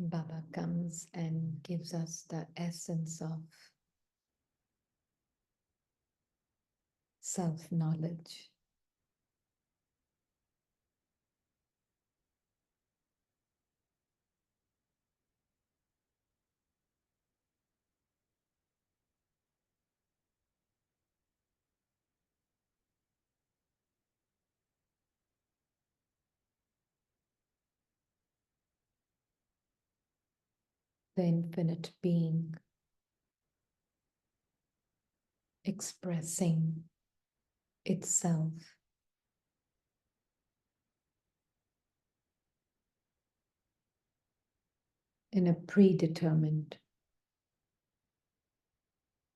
Baba comes and gives us the essence of self-knowledge. The infinite being expressing itself in a predetermined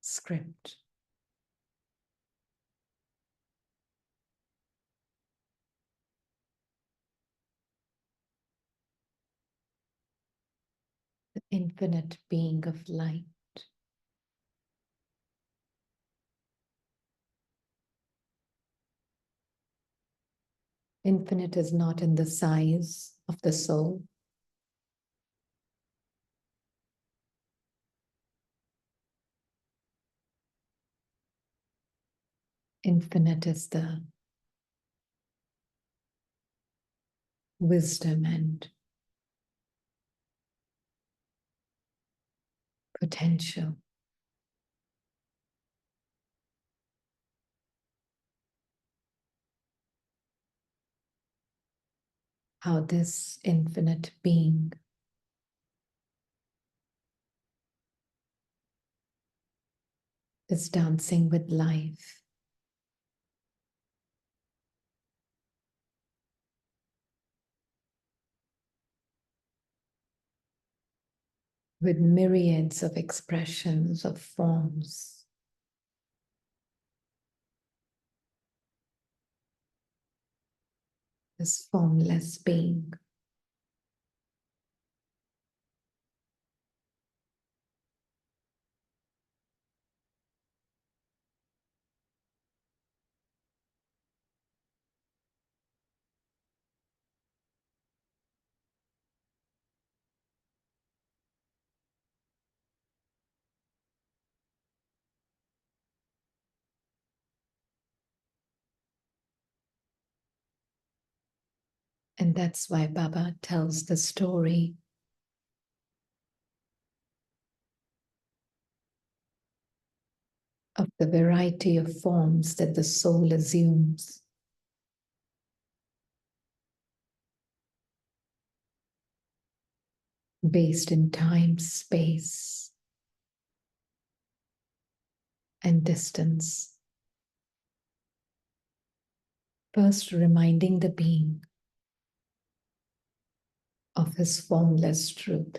script. The infinite being of light infinite is not in the size of the soul. Infinite is the wisdom and potential. How this infinite being is dancing with life. With myriads of expressions of forms. This formless being. And that's why Baba tells the story of the variety of forms that the soul assumes. Based in time, space, and distance. First, reminding the being of his formless truth.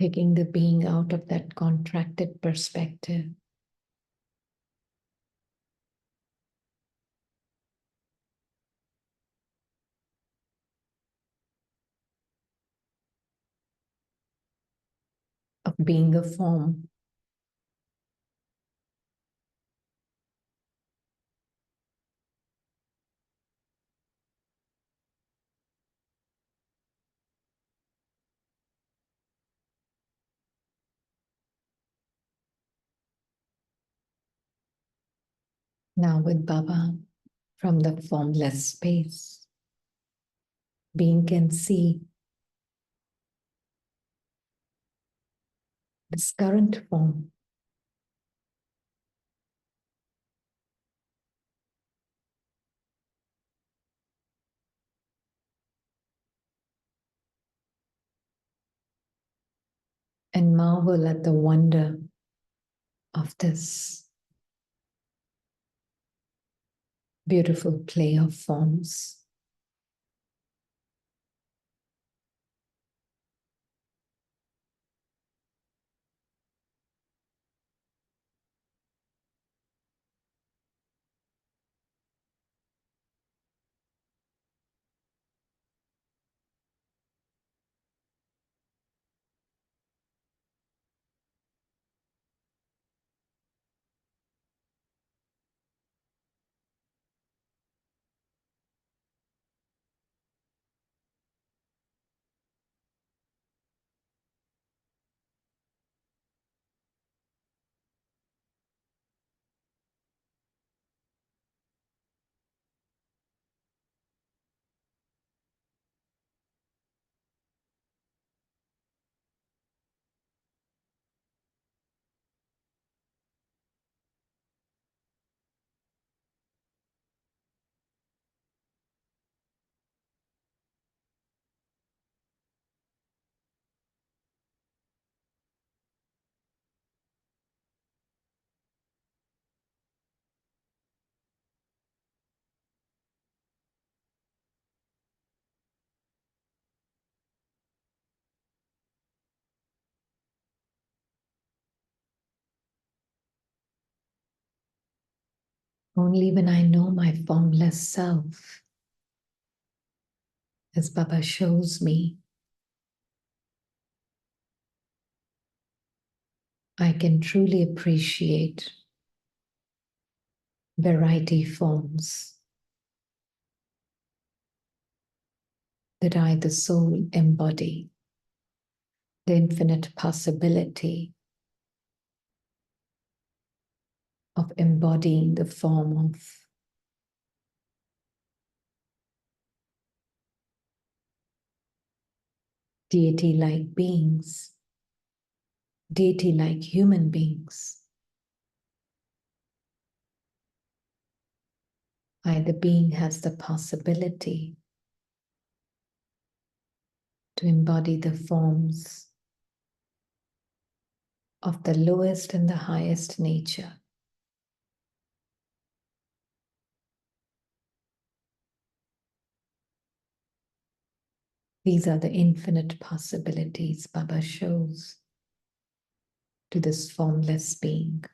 Taking the being out of that contracted perspective. Of being a form. Now with Baba, from the formless space, being can see this current form and marvel at the wonder of this beautiful play of forms. Only when I know my formless self, as Baba shows me, I can truly appreciate variety forms that I, the soul, embody, the infinite possibility of embodying the form of deity-like beings, deity-like human beings. I, the being, has the possibility to embody the forms of the lowest and the highest nature. These are the infinite possibilities Baba shows to this formless being,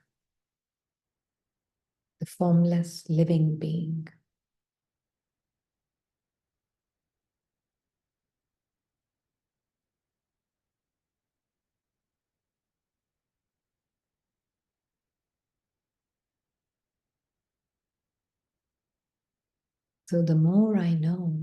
the formless living being. So the more I know,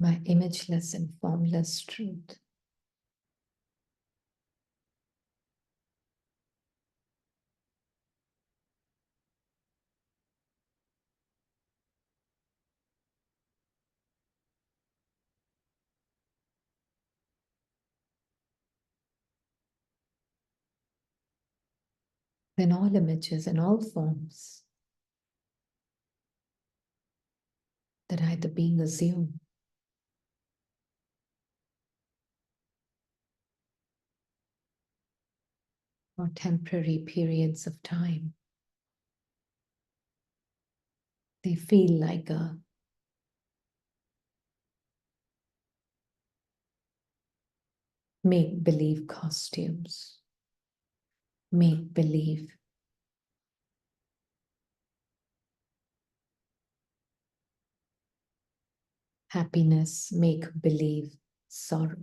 my imageless and formless truth, then all images and all forms that I, the being, assume for temporary periods of time, they feel like a make-believe costumes, make-believe happiness, make-believe sorrow.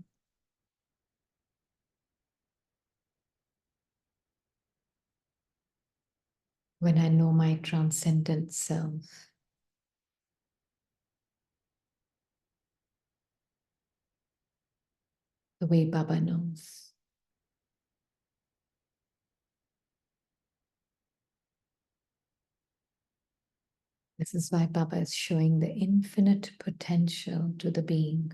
When I know my transcendent self, the way Baba knows, this is why Baba is showing the infinite potential to the being.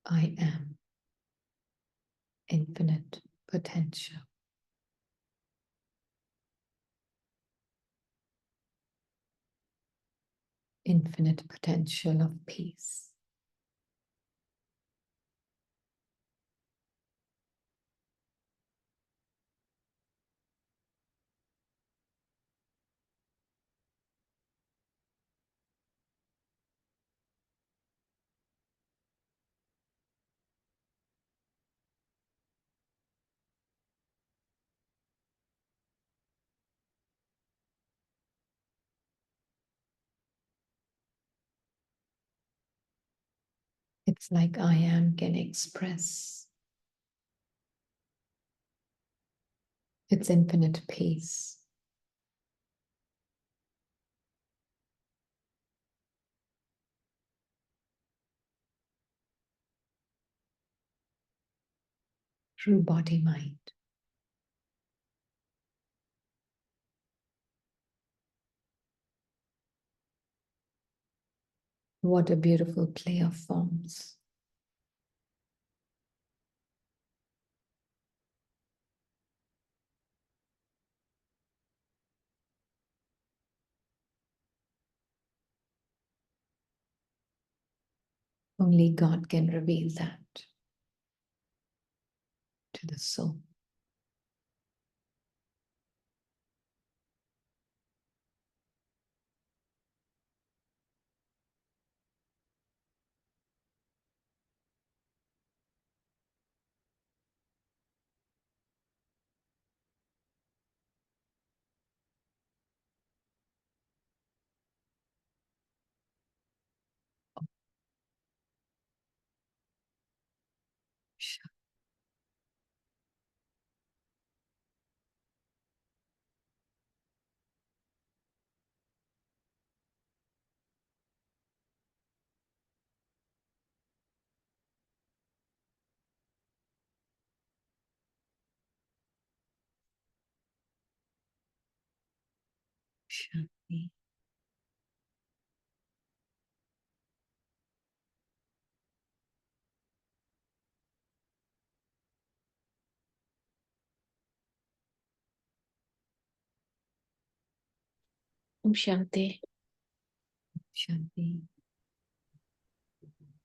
I am infinite potential. Infinite potential of peace. It's like I am can express its infinite peace. True body-mind. What a beautiful play of forms. Only God can reveal that to the soul. Shanti. Om Shanti. Shanti.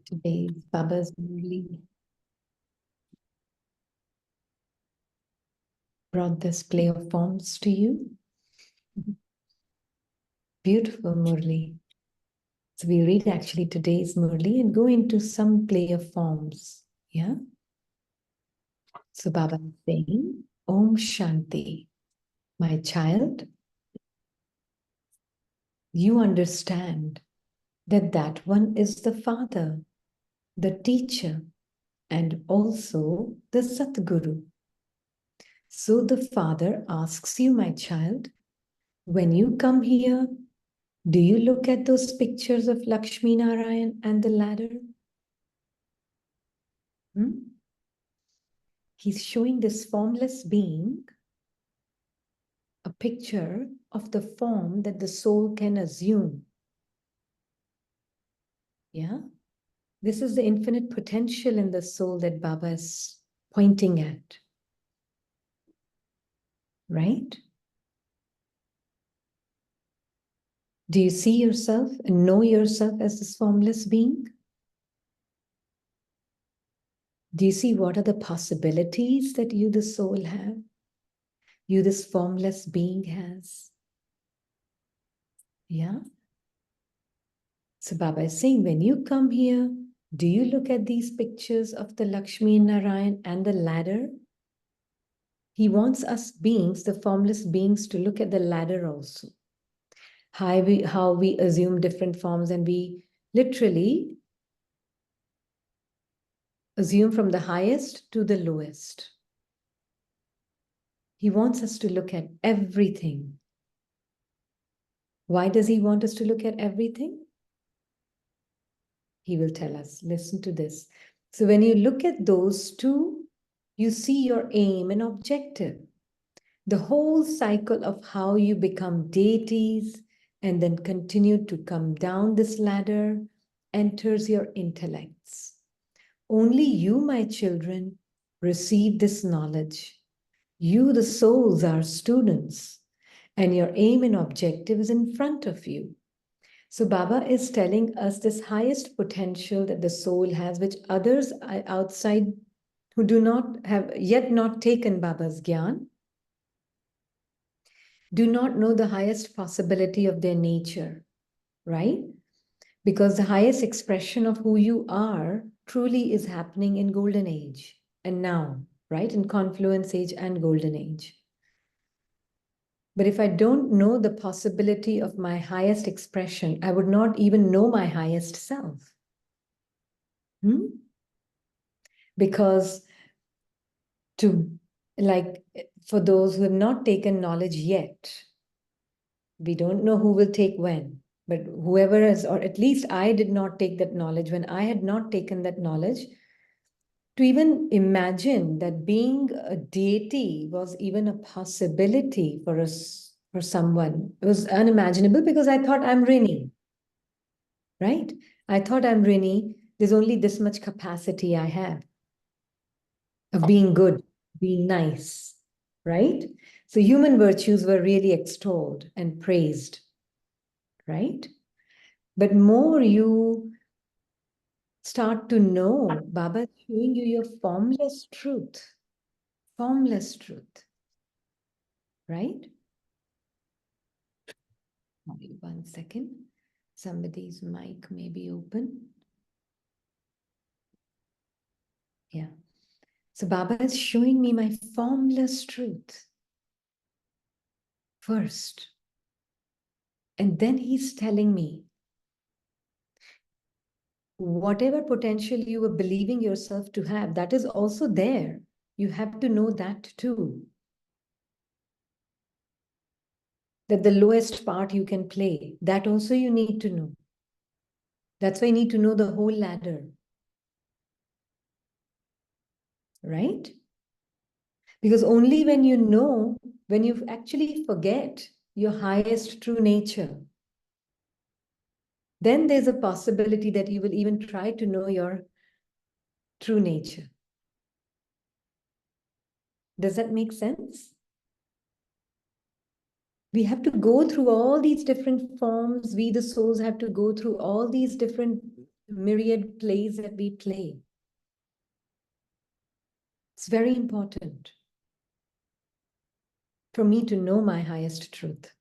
Today, Baba's Murli brought this play of forms to you. Beautiful Murli. So we read actually today's Murli and go into some play of forms. Yeah. So Baba is saying, Om Shanti. My child, you understand that that one is the Father, the teacher, and also the Satguru. So the Father asks you, my child, when you come here, do you look at those pictures of Lakshmi Narayan and the ladder? He's showing this formless being a picture of the form that the soul can assume. Yeah? This is the infinite potential in the soul that Baba is pointing at. Right? Do you see yourself and know yourself as this formless being? Do you see what are the possibilities that you, the soul, have? You, this formless being, has? Yeah? So Baba is saying, when you come here, do you look at these pictures of the Lakshmi Narayan and the ladder? He wants us beings, the formless beings, to look at the ladder also. How we assume different forms and we literally assume from the highest to the lowest. He wants us to look at everything. Why does he want us to look at everything? He will tell us, listen to this. So when you look at those two, you see your aim and objective. The whole cycle of how you become deities and then continue to come down this ladder enters your intellects. Only you, my children, receive this knowledge. You, the souls, are students, and your aim and objective is in front of you. So Baba is telling us this highest potential that the soul has, which others outside who do not have yet not taken Baba's Gyan, do not know the highest possibility of their nature, right? Because the highest expression of who you are truly is happening in Golden Age and now, right? In Confluence Age and Golden Age. But if I don't know the possibility of my highest expression, I would not even know my highest self. Because for those who have not taken knowledge yet, we don't know who will take when, but whoever has, or at least I did not take that knowledge. When I had not taken that knowledge, to even imagine that being a deity was even a possibility for us, for someone. It was unimaginable because I thought I'm Rini, right? I thought I'm Rini. There's only this much capacity I have of being good, being nice, right? So human virtues were really extolled and praised, right? But more you start to know, Baba is showing you your formless truth, right? Only 1 second. Somebody's mic may be open. Yeah. So Baba is showing me my formless truth first. And then he's telling me, whatever potential you were believing yourself to have, that is also there. You have to know that too. That the lowest part you can play, that also you need to know. That's why you need to know the whole ladder. Right? Because only when you know, when you actually forget your highest true nature, then there's a possibility that you will even try to know your true nature. Does that make sense? We have to go through all these different forms. We, the souls, have to go through all these different myriad plays that we play. It's very important for me to know my highest truth.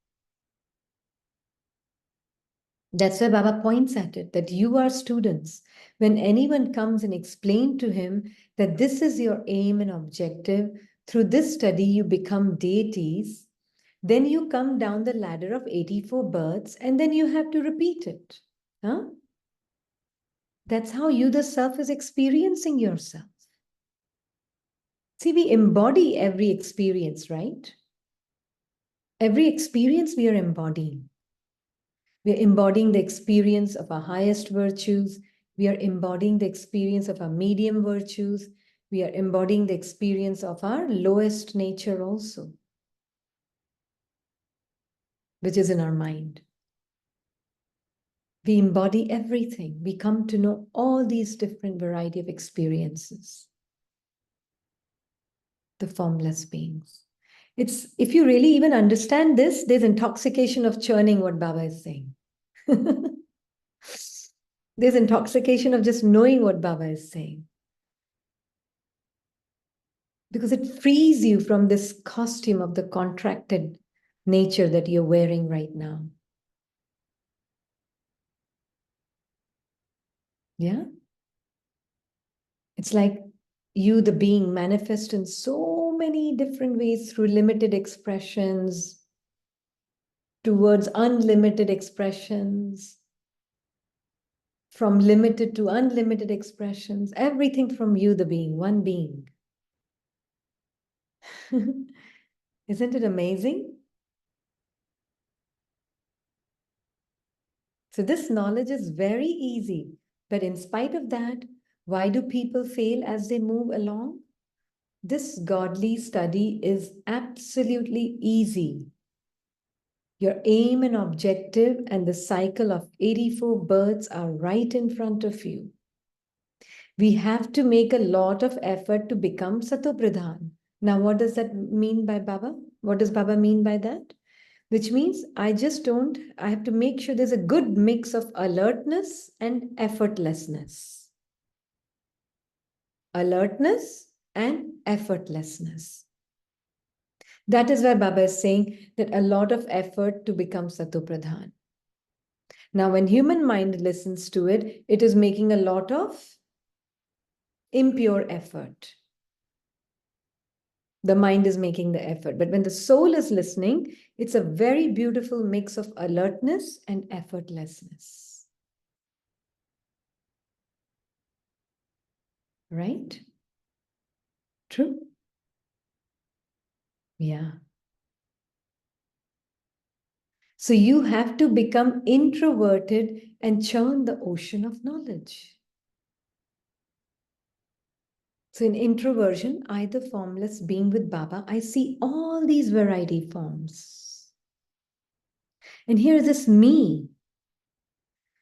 That's why Baba points at it, that you are students. When anyone comes and explain to him that this is your aim and objective, through this study you become deities, then you come down the ladder of 84 births and then you have to repeat it. Huh? That's how you, the self, is experiencing yourself. See, we embody every experience, right? Every experience we are embodying. We are embodying the experience of our highest virtues. We are embodying the experience of our medium virtues. We are embodying the experience of our lowest nature also, which is in our mind. We embody everything. We come to know all these different variety of experiences. The formless beings. It's, if you really even understand this, there's intoxication of churning what Baba is saying. There's intoxication of just knowing what Baba is saying. Because it frees you from this costume of the contracted nature that you're wearing right now. Yeah? It's like you, the being, manifest in so many different ways through limited expressions, towards unlimited expressions, from limited to unlimited expressions, everything from you, the being, one being. Isn't it amazing? So this knowledge is very easy, but in spite of that, why do people fail as they move along? This godly study is absolutely easy. Your aim and objective and the cycle of 84 births are right in front of you. We have to make a lot of effort to become Satopradhan. Now, what does that mean by Baba? What does Baba mean by that? Which means I have to make sure there's a good mix of alertness and effortlessness. Alertness and effortlessness. That is why Baba is saying that a lot of effort to become Satopradhan. Now, when human mind listens to it, it is making a lot of impure effort. The mind is making the effort. But when the soul is listening, it's a very beautiful mix of alertness and effortlessness. Right? True? Yeah. So you have to become introverted and churn the ocean of knowledge. So in introversion, I, the formless being with Baba, I see all these variety forms. And here is this me,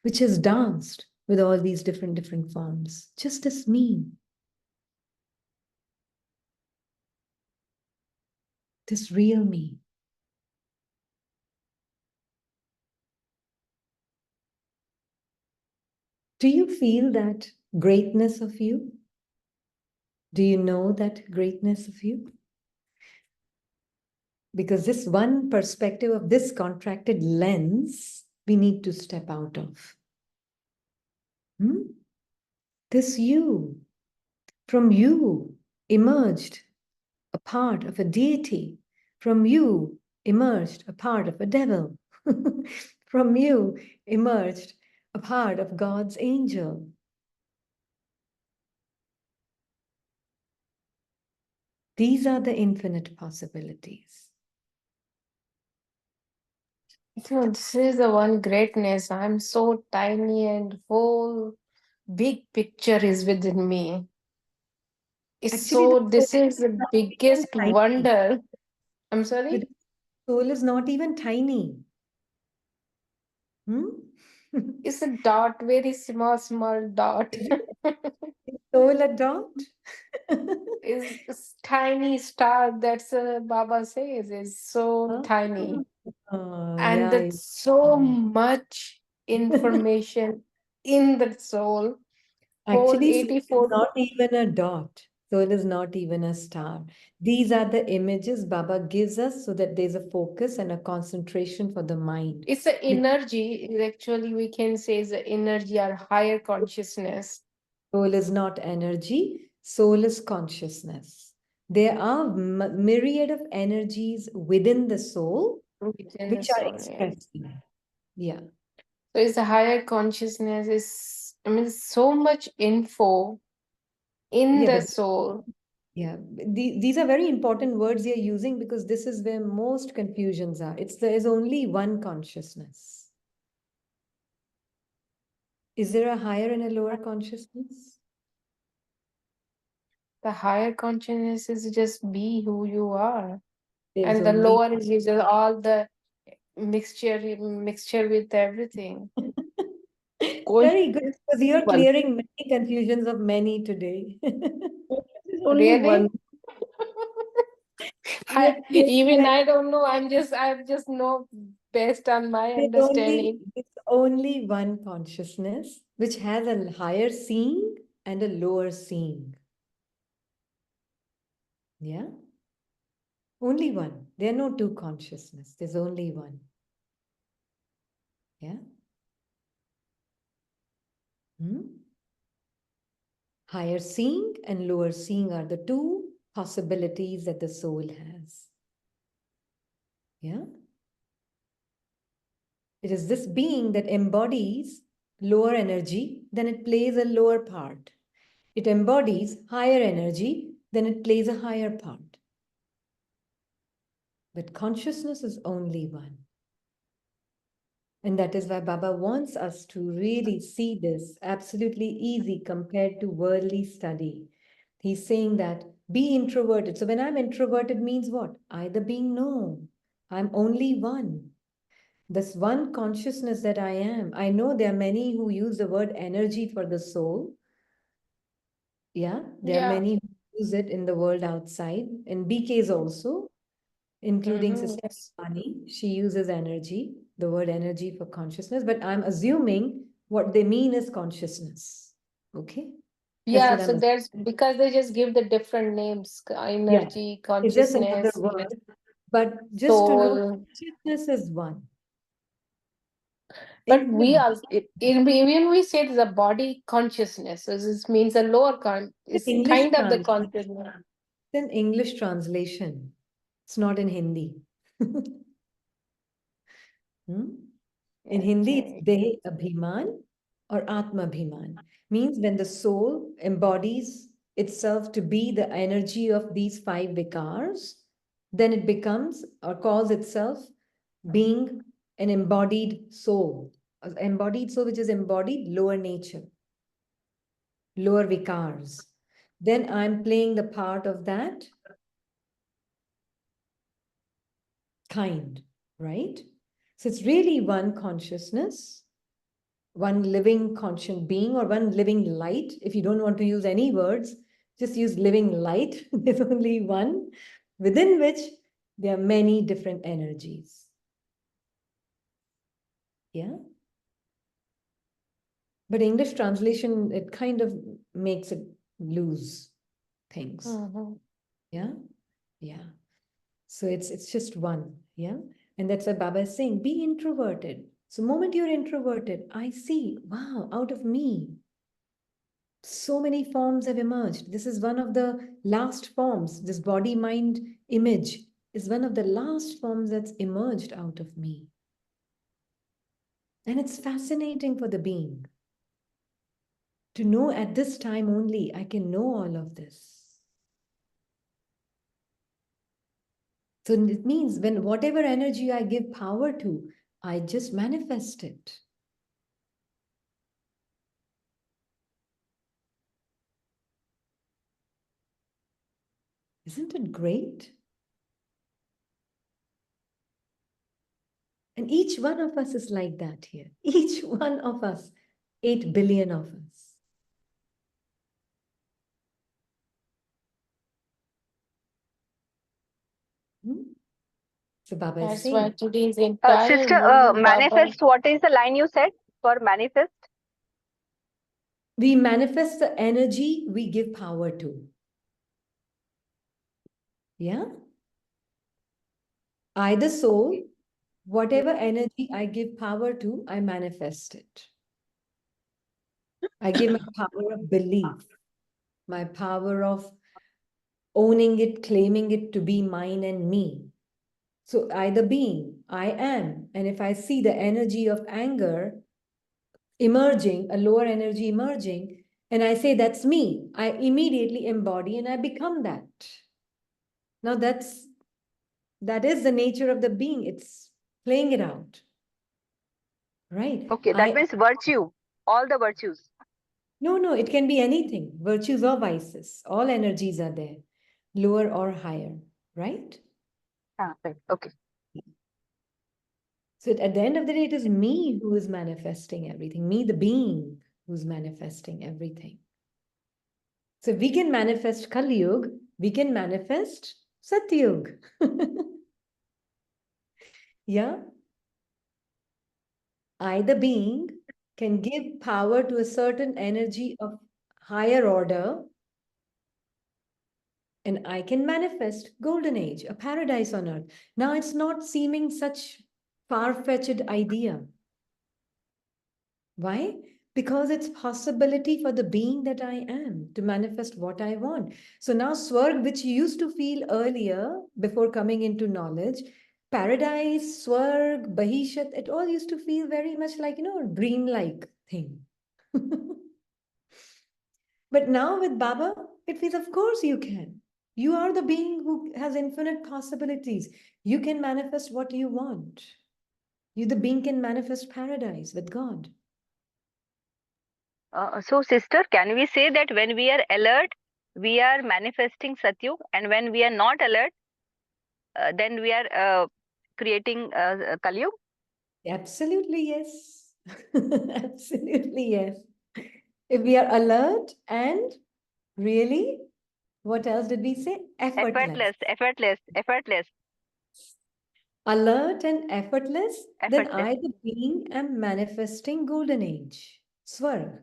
which has danced with all these different forms, just as me. This real me. Do you feel that greatness of you? Do you know that greatness of you? Because this one perspective of this contracted lens, we need to step out of. This you, from you emerged a part of a deity. From you emerged a part of a devil. From you emerged a part of God's angel. These are the infinite possibilities. So this is the one greatness. I'm so tiny and whole big picture is within me. It's Actually, the so, soul this is the is not even biggest tiny. wonder. I'm The sorry? soul is not even tiny. Hmm? It's a dot, very small, small dot. Is soul a dot? It's tiny star, that's Baba says, is so Oh, tiny. And yeah. that's so much information in the soul. Whole Actually, soul is 84. not even a dot. Soul is not even a star. These are the images Baba gives us so that there's a focus and a concentration for the mind. It's the Because energy, actually, we can say is the energy or higher consciousness soul is not energy, soul is consciousness. There are myriad of energies within the soul within the which are soul. Yeah. expressed there. Yeah. So it's a higher consciousness. Is, I mean, so much info in Yeah, the but soul. yeah, these are very important words you're using because this is where most confusions are. There is only one consciousness. Is there a higher and a lower consciousness? The higher consciousness is just be who you are, There's and the only lower is just all the mixture with everything. very good Consciousness because is you're one. clearing many confusions of many today. There's only Really? one. You're clearing Even many. I don't know. I just know based on my understanding. There's only one consciousness which has a higher seeing and a lower seeing. Yeah, only one. There are no two consciousness. There's only one. Yeah. Higher seeing and lower seeing are the two possibilities that the soul has. Yeah. It is this being that embodies lower energy, then it plays a lower part. It embodies higher energy, then it plays a higher part. But consciousness is only one. And that is why Baba wants us to really see this absolutely easy compared to worldly study. He's saying that be introverted. So when I'm introverted means what? Either being no. I'm only one. This one consciousness that I am. I know there are many who use the word energy for the soul. Yeah, there are Yeah. many who use it in the world outside. And BKs also, including Sister Yes. Ani, she uses energy, the word energy for consciousness, but I'm assuming what they mean is consciousness. Okay? That's Yeah. what So I'm, there's, because they just give the different names: yeah, energy, it's just another consciousness, word. But just to know, soul. consciousness is one. But we Infinite. also, when we say the body consciousness, so this means a lower It's it's an English kind of the translation. consciousness. It's an English translation. It's not in Hindi. Hmm? In Hindi, it's Okay. De Abhiman or Atma Abhiman. Means when the soul embodies itself to be the energy of these five vikars, then it becomes or calls itself being an embodied soul. An embodied soul, which is embodied lower nature, lower vikars. then I'm playing the part of that kind, right? So it's really one consciousness, one living conscient being, or one living light. If you don't want to use any words, just use living light. There's only one, within which there are many different energies. Yeah. But English translation, it kind of makes it lose things. Yeah. Yeah. So it's just one. Yeah. And that's what Baba is saying. Be introverted. So moment you're introverted, I see, wow, out of me, so many forms have emerged. This is one of the last forms. This body-mind image is one of the last forms that's emerged out of me. And it's fascinating for the being to know at this time only I can know all of this. So it means when whatever energy I give power to, I just manifest it. Isn't it great? And each one of us is like that here. Each one of us, 8 billion of us. Hmm? So Baba is That's why saying, today's entire Sister, movie, Baba. manifest, what is the line you said for manifest? we manifest the energy we give power to. Yeah? I, the soul, whatever energy I give power to, I manifest it. I give my power of belief, my power of owning it, claiming it to be mine and me. So either being, I am, and if I see the energy of anger emerging, a lower energy emerging, and I say that's me, I immediately embody and I become that. Now that is the nature of the being. It's playing it out, right? Okay, that means virtue, all the virtues. No, it can be anything, virtues or vices. All energies are there, lower or higher, right? Right. Okay. So at the end of the day, it is me who is manifesting everything, me, the being, who's manifesting everything. So if we can manifest Kali Yuga, we can manifest Satyug. Yeah. I, the being, can give power to a certain energy of higher order, and I can manifest golden age, a paradise on earth. Now it's not seeming such far-fetched idea. Why? Because it's possibility for the being that I am to manifest what I want. So now Swarg, which you used to feel earlier before coming into knowledge, paradise, Swarg, Bahishat, it all used to feel very much like, a dream-like thing. But now with Baba, it feels, of course you can. You are the being who has infinite possibilities. You can manifest what you want. You, the being, can manifest paradise with God. So, sister, can we say that when we are alert, we are manifesting Satyug, and when we are not alert, then we are creating Kalyug? Absolutely, yes. Absolutely, yes. If we are alert and really, what else did we say? Effortless. Effortless. Alert and effortless, then Effortless. I, the being, am manifesting golden age, Swarg.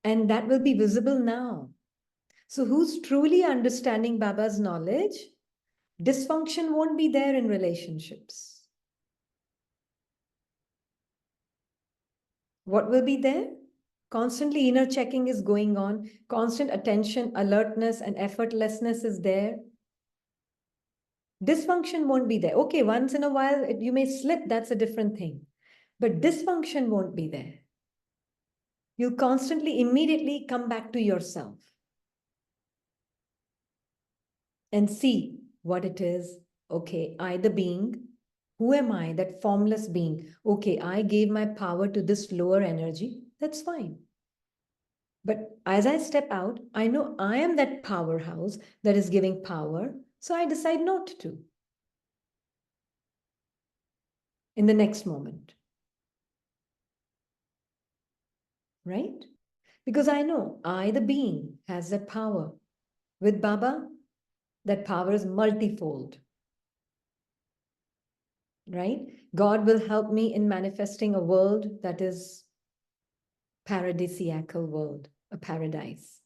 And that will be visible now. So who's truly understanding Baba's knowledge? Dysfunction won't be there in relationships. What will be there? Constantly inner checking is going on. Constant attention, alertness, and effortlessness is there. Dysfunction won't be there. Okay, once in a while you may slip, that's a different thing. But dysfunction won't be there. You'll constantly, immediately come back to yourself and see what it is. Okay, I, the being, who am I? That formless being. Okay, I gave my power to this lower energy. That's fine. But as I step out, I know I am that powerhouse that is giving power, so I decide not to in the next moment. Right? Because I know I, the being, has that power. With Baba, that power is multifold. Right? God will help me in manifesting a world that is paradisiacal world, a paradise.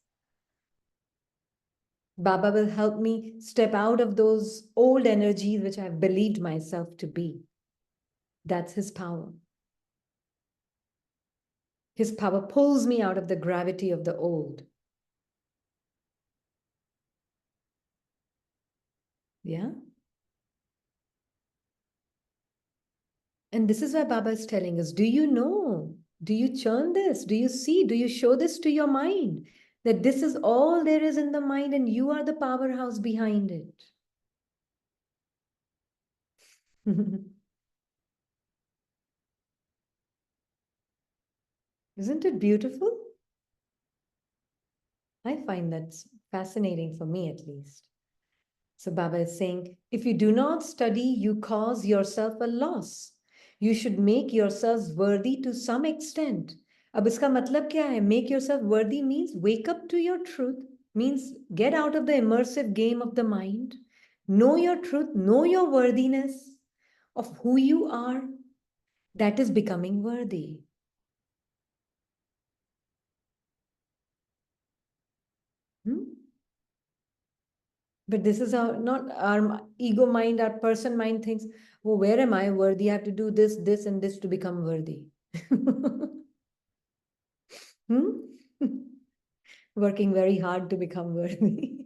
Baba will help me step out of those old energies which I've believed myself to be. That's his power. His power pulls me out of the gravity of the old. Yeah? And this is why Baba is telling us, do you know? Do you churn this? Do you see? Do you show this to your mind? That this is all there is in the mind and you are the powerhouse behind it. Isn't it beautiful? I find that's fascinating for me at least. So Baba is saying, if you do not study, you cause yourself a loss. You should make yourselves worthy to some extent. अब इसका मतलब क्या है? Make yourself worthy means wake up to your truth, means get out of the immersive game of the mind. Know your truth, know your worthiness of who you are. That is becoming worthy. But this is not our ego mind, our person mind thinks, oh, where am I worthy? I have to do this, this, and this to become worthy. Working very hard to become worthy.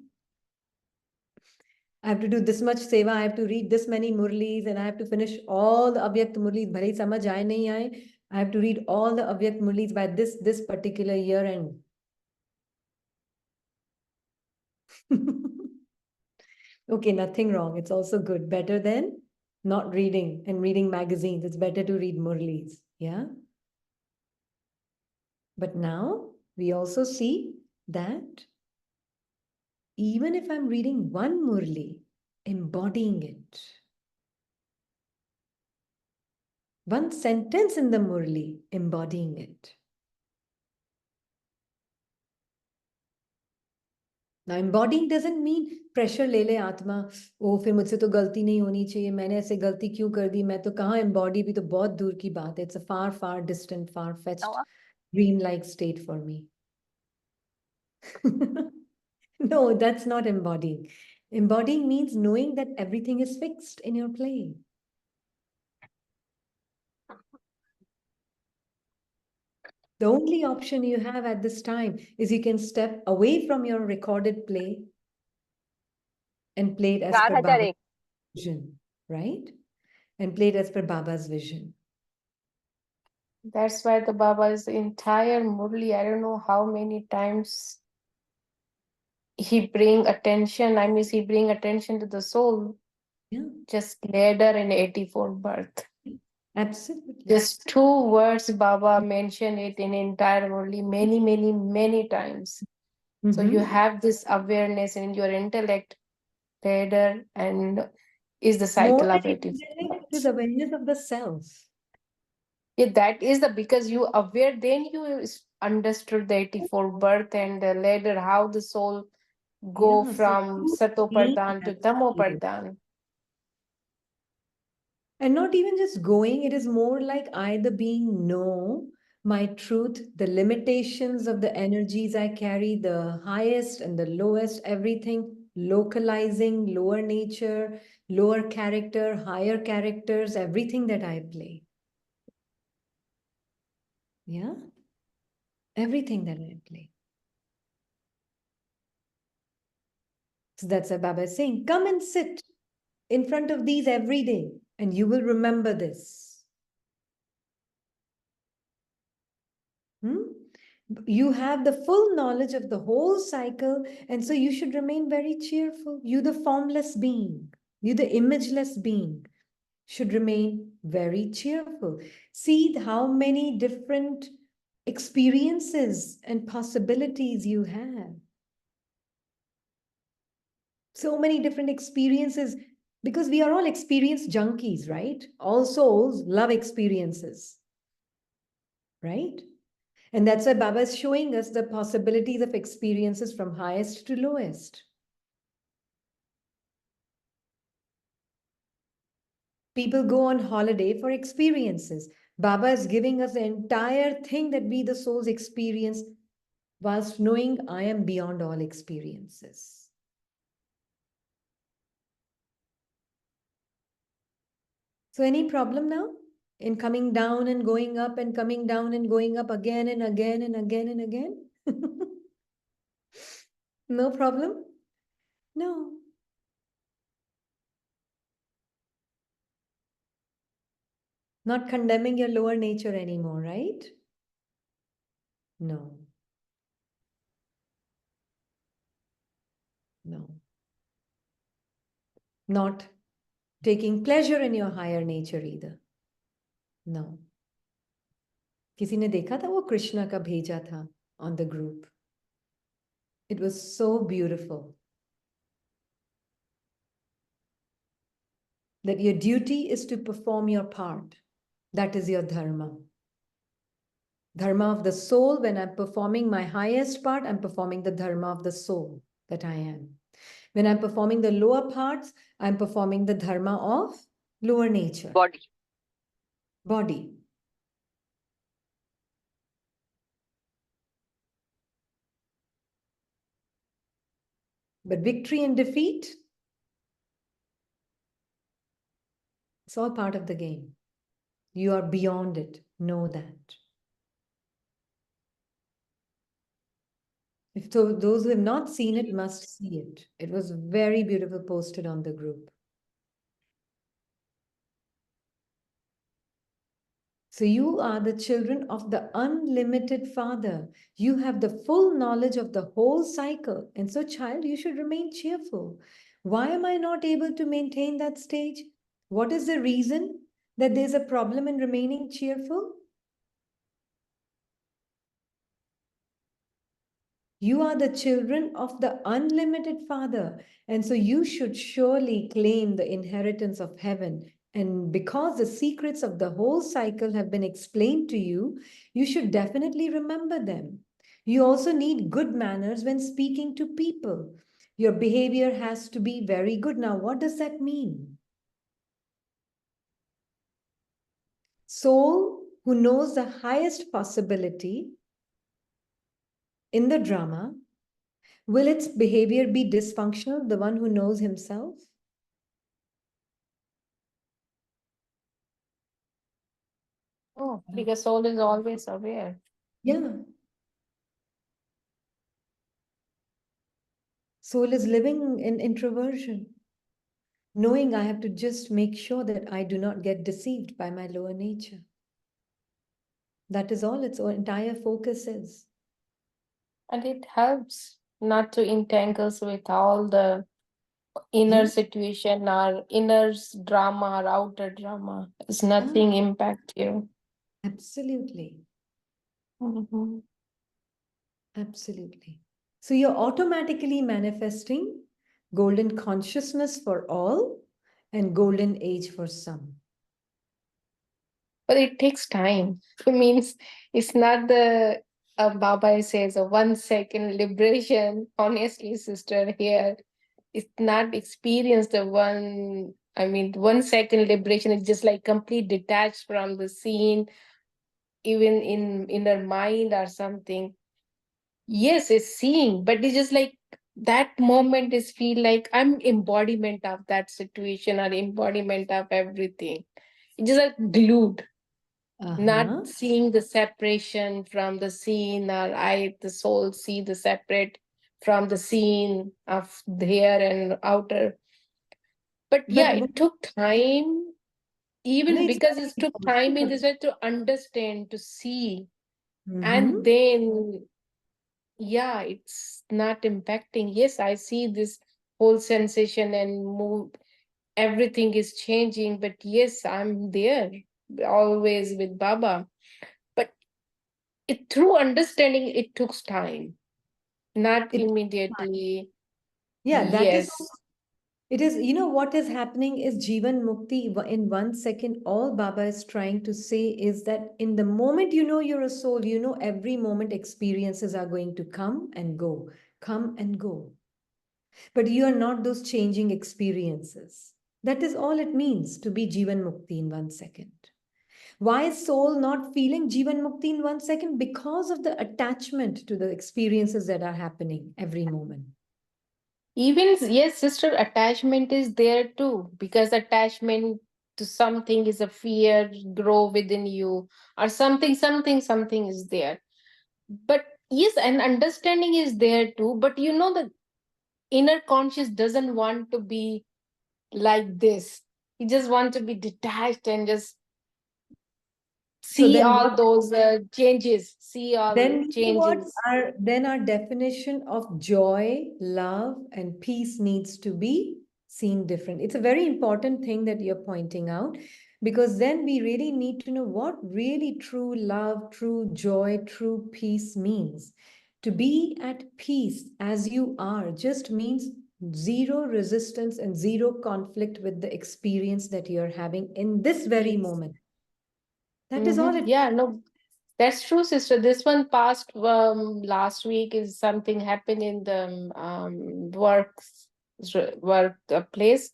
I have to do this much seva, I have to read this many murlis, and I have to finish all the avyakt murlis. Bhale samajh aaye nahi aaye, I have to read all the avyakt murlis by this particular year end. Okay, nothing wrong. It's also good. Better than not reading and reading magazines. It's better to read murlis. Yeah. But now we also see that even if I'm reading one murli, embodying it, one sentence in the murli, embodying it. Now, embodying doesn't mean pressure ले ले आत्मा, ओ फिर मुझसे तो गलती नहीं होनी चाहिए, मैंने ऐसे गलती क्यों कर दी, मैं तो कहाँ embody भी तो बहुत दूर की बात है. It's a far, far distant, far-fetched, dream-like state for me. No, that's not embodying. Embodying means knowing that everything is fixed in your play. The only option you have at this time is you can step away from your recorded play and play it as per Baba's vision, right? And play it as per Baba's vision. That's why the Baba's entire Murli, I don't know how many times he bring attention. I mean, he bring attention to the soul. Yeah. Just ladder in 84 birth. Absolutely. Just two words Baba mentioned it in entire Murli many, many, many times. So you have this awareness in your intellect, ladder, and is the cycle More of than 84. intellect, it is awareness of the self. Yeah, that is the because you aware, then you understood the 84 birth and the ladder, how the soul go Yeah, so from you Sato being Pradhan to that Tamo spirit. Pradhan. And not even just going, it is more like I, the being, know my truth, the limitations of the energies I carry, the highest and the lowest, everything, localizing, lower nature, lower character, higher characters, everything that I play. Yeah? Everything that I play. So that's what Baba is saying. Come and sit in front of these every day, and you will remember this. You have the full knowledge of the whole cycle, and so you should remain very cheerful. You, the formless being, you, the imageless being, should remain very cheerful. See how many different experiences and possibilities you have. So many different experiences, because we are all experience junkies, right? All souls love experiences, right? And that's why Baba is showing us the possibilities of experiences from highest to lowest. People go on holiday for experiences. Baba is giving us the entire thing that we, the souls, experience, whilst knowing I am beyond all experiences. So, any problem now in coming down and going up and coming down and going up again and again and again and again? No problem? No. Not condemning your lower nature anymore, right? No. No. Not taking pleasure in your higher nature either. No. किसी ने देखा था वो कृष्णा का भेजा था on the group. It was so beautiful. That your duty is to perform your part. That is your dharma. Dharma of the soul, when I'm performing my highest part, I'm performing the dharma of the soul that I am. When I'm performing the lower parts, I'm performing the dharma of lower nature. Body. Body. But victory and defeat, it's all part of the game. You are beyond it. Know that. If those who have not seen it must see it. It was very beautiful, posted on the group. So you are the children of the unlimited Father. You have the full knowledge of the whole cycle. And so, child, you should remain cheerful. Why am I not able to maintain that stage? What is the reason that there's a problem in remaining cheerful? You are the children of the unlimited Father. And so you should surely claim the inheritance of heaven. And because the secrets of the whole cycle have been explained to you, you should definitely remember them. You also need good manners when speaking to people. Your behavior has to be very good. Now, what does that mean? Soul who knows the highest possibility in the drama, will its behavior be dysfunctional, the one who knows himself? Oh, because soul is always aware. Yeah. Soul is living in introversion, knowing I have to just make sure that I do not get deceived by my lower nature. That is all its entire focus is. And it helps not to entangle with all the inner Yeah. situation or inner drama or outer drama. It's nothing impact you. Absolutely. Mhm. Absolutely. So you're automatically manifesting golden consciousness for all and golden age for some. But it takes time. It means it's not the Baba says a 1 second liberation. Honestly, sister, here it's not experienced the 1 second liberation is just like complete detached from the scene, even in inner mind or something. Yes, it's seeing, but it's just like that moment is feel like I'm embodiment of that situation or embodiment of everything. It's just like glued, not seeing the separation from the scene, or the soul see the separate from the scene of here and outer. But yeah, But it took time, no, even it's because it took time in very this way to understand, to see, and Mhm. then yeah, it's not impacting. Yes, I see this whole sensation and move, everything is changing, but yes, I'm there always with Baba. But through understanding, it took time, not It, immediately. yeah, that is. Yes. It is, what is happening is Jivan Mukti in 1 second. All Baba is trying to say is that in the moment you know you're a soul, every moment experiences are going to come and go, come and go. But you are not those changing experiences. That is all it means to be Jivan Mukti in 1 second. Why is soul not feeling Jivan Mukti in 1 second? Because of the attachment to the experiences that are happening every moment. Even, yes, sister, attachment is there too, because attachment to something is a fear grow within you, or something is there. But yes, and understanding is there too. But the inner conscious doesn't want to be like this. He just want to be detached and just So see then all what those changes, see all then you know what changes. our definition of joy, love, and peace needs to be seen different. It's a very important thing that you're pointing out, because then we really need to know what really true love, true joy, true peace means. To be at peace as you are just means zero resistance and zero conflict with the experience that you're having in this very Yes. moment. That is all it. Yeah, no, that's true, sister. This one past last week is something happened in the work place.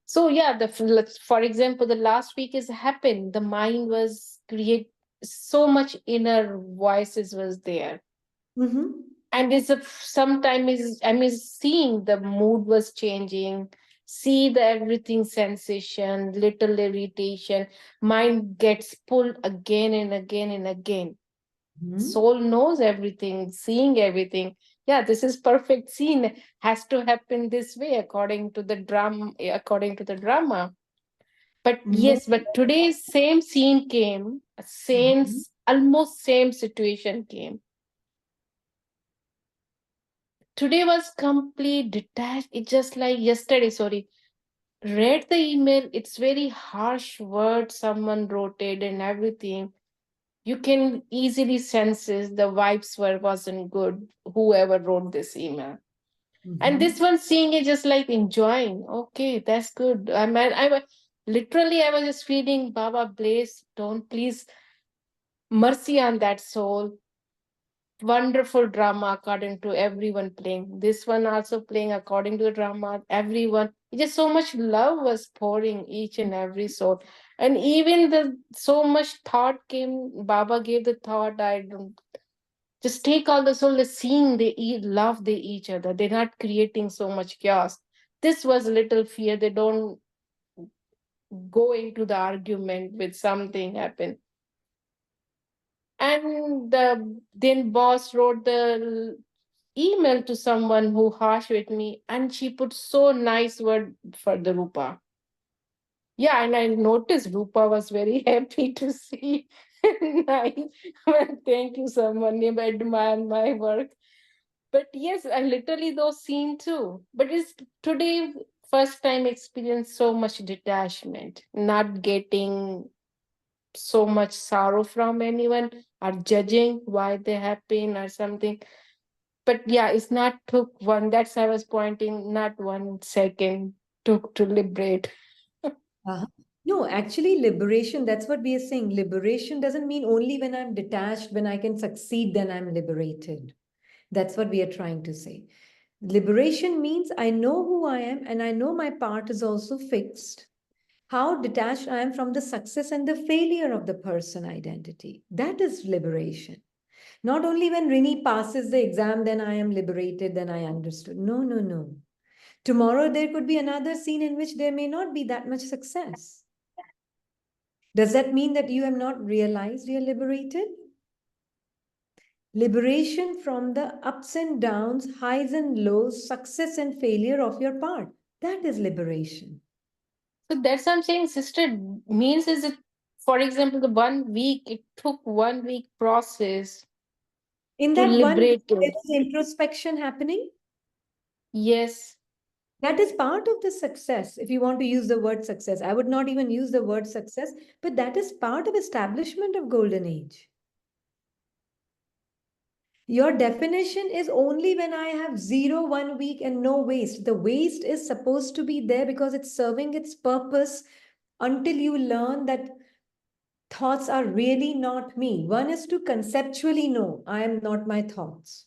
So yeah, for example, the last week is happened. The mind was create so much inner voices was there, Mhm. and it's a sometimes I mean seeing the mood was changing, see the everything sensation, little irritation, mind gets pulled again and again and again. Mhm. Soul knows everything, seeing everything. Yeah, this is perfect scene, has to happen this way according to the drama. But No. yes, but today's same scene came, same Mhm. almost same situation came. Today was complete detached. It just like yesterday, sorry. Read the email, it's very harsh words someone wrote it and everything. You can easily senses the vibes wasn't good, whoever wrote this email. And this Mhm. one seeing it just like enjoying. Okay, that's good. Literally I was just feeling, Baba Blaze, don't please mercy on that soul. Wonderful drama according to everyone playing. This one also playing according to the drama. Everyone, just so much love was pouring each and every soul, and even the so much thought came. Baba gave the thought. I don't just take all the soul. The seeing they eat, love they each other. They're not creating so much chaos. This was a little fear. They don't go into the argument with something happen. And then boss wrote the email to someone who harsh with me, and she put so nice word for the Rupa. Yeah, and I noticed Rupa was very happy to see. Nice. Well, thank you, someone. You admire my work. But yes, I literally those seen too. But it's today first time experience so much detachment, not getting so much sorrow from anyone or judging why they happen or something. But yeah, it's not took one. That's I was pointing. Not 1 second took to liberate. Uh-huh. No, actually, liberation, that's what we are saying. Liberation doesn't mean only when I'm detached, when I can succeed, then I'm liberated. That's what we are trying to say. Liberation means I know who I am and I know my part is also fixed. How detached I am from the success and the failure of the person identity. That is liberation. Not only when Rini passes the exam, then I am liberated, then I understood. No, no, no. Tomorrow there could be another scene in which there may not be that much success. Does that mean that you have not realized you're liberated? Liberation from the ups and downs, highs and lows, success and failure of your part. That is liberation. So that's what I'm saying, sister. Means is it, for example, the 1 week, it took 1 week process In to that one, liberate there it. was introspection happening. Yes. That is part of the success. If you want to use the word success, I would not even use the word success, but that is part of establishment of golden age. Your definition is only when I have 0 1 week and no waste. The waste is supposed to be there because it's serving its purpose until you learn that thoughts are really not me. One is to conceptually know I am not my thoughts.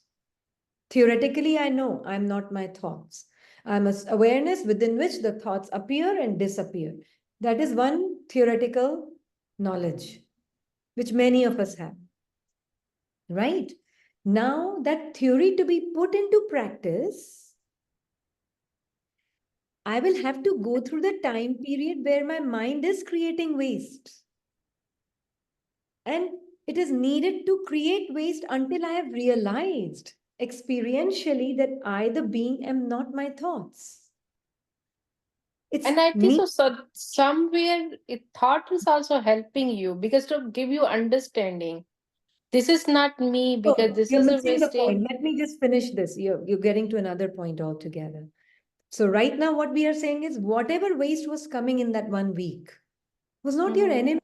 Theoretically, I know I'm not my thoughts. I'm an awareness within which the thoughts appear and disappear. That is one theoretical knowledge, which many of us have. Right? Now, that theory to be put into practice, I will have to go through the time period where my mind is creating waste. And it is needed to create waste until I have realized experientially that I, the being, am not my thoughts. It's And I think me. so, so somewhere thought is also helping you because to give you understanding. This is not me because Oh, this you're is a missing the wastage. point. Let me just finish this. You're getting to another point altogether. So, right now, what we are saying is whatever waste was coming in that 1 week was not your Mhm. enemy.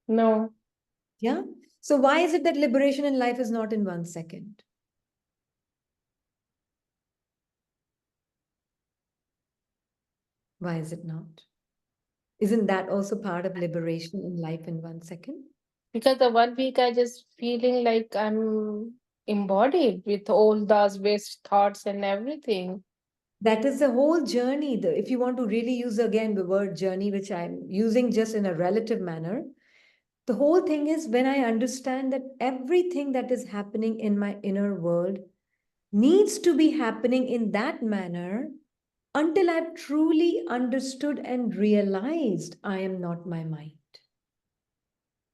No, Yeah. So, why is it that liberation in life is not in 1 second? Why is it not? Isn't that also part of liberation in life in 1 second? because the 1 week I just feeling like I'm embodied with all those waste thoughts and everything. That is the whole journey. If you want to really use again the word journey, which I'm using just in a relative manner, the whole thing is when I understand that everything that is happening in my inner world needs to be happening in that manner until I've truly understood and realized I am not my mind.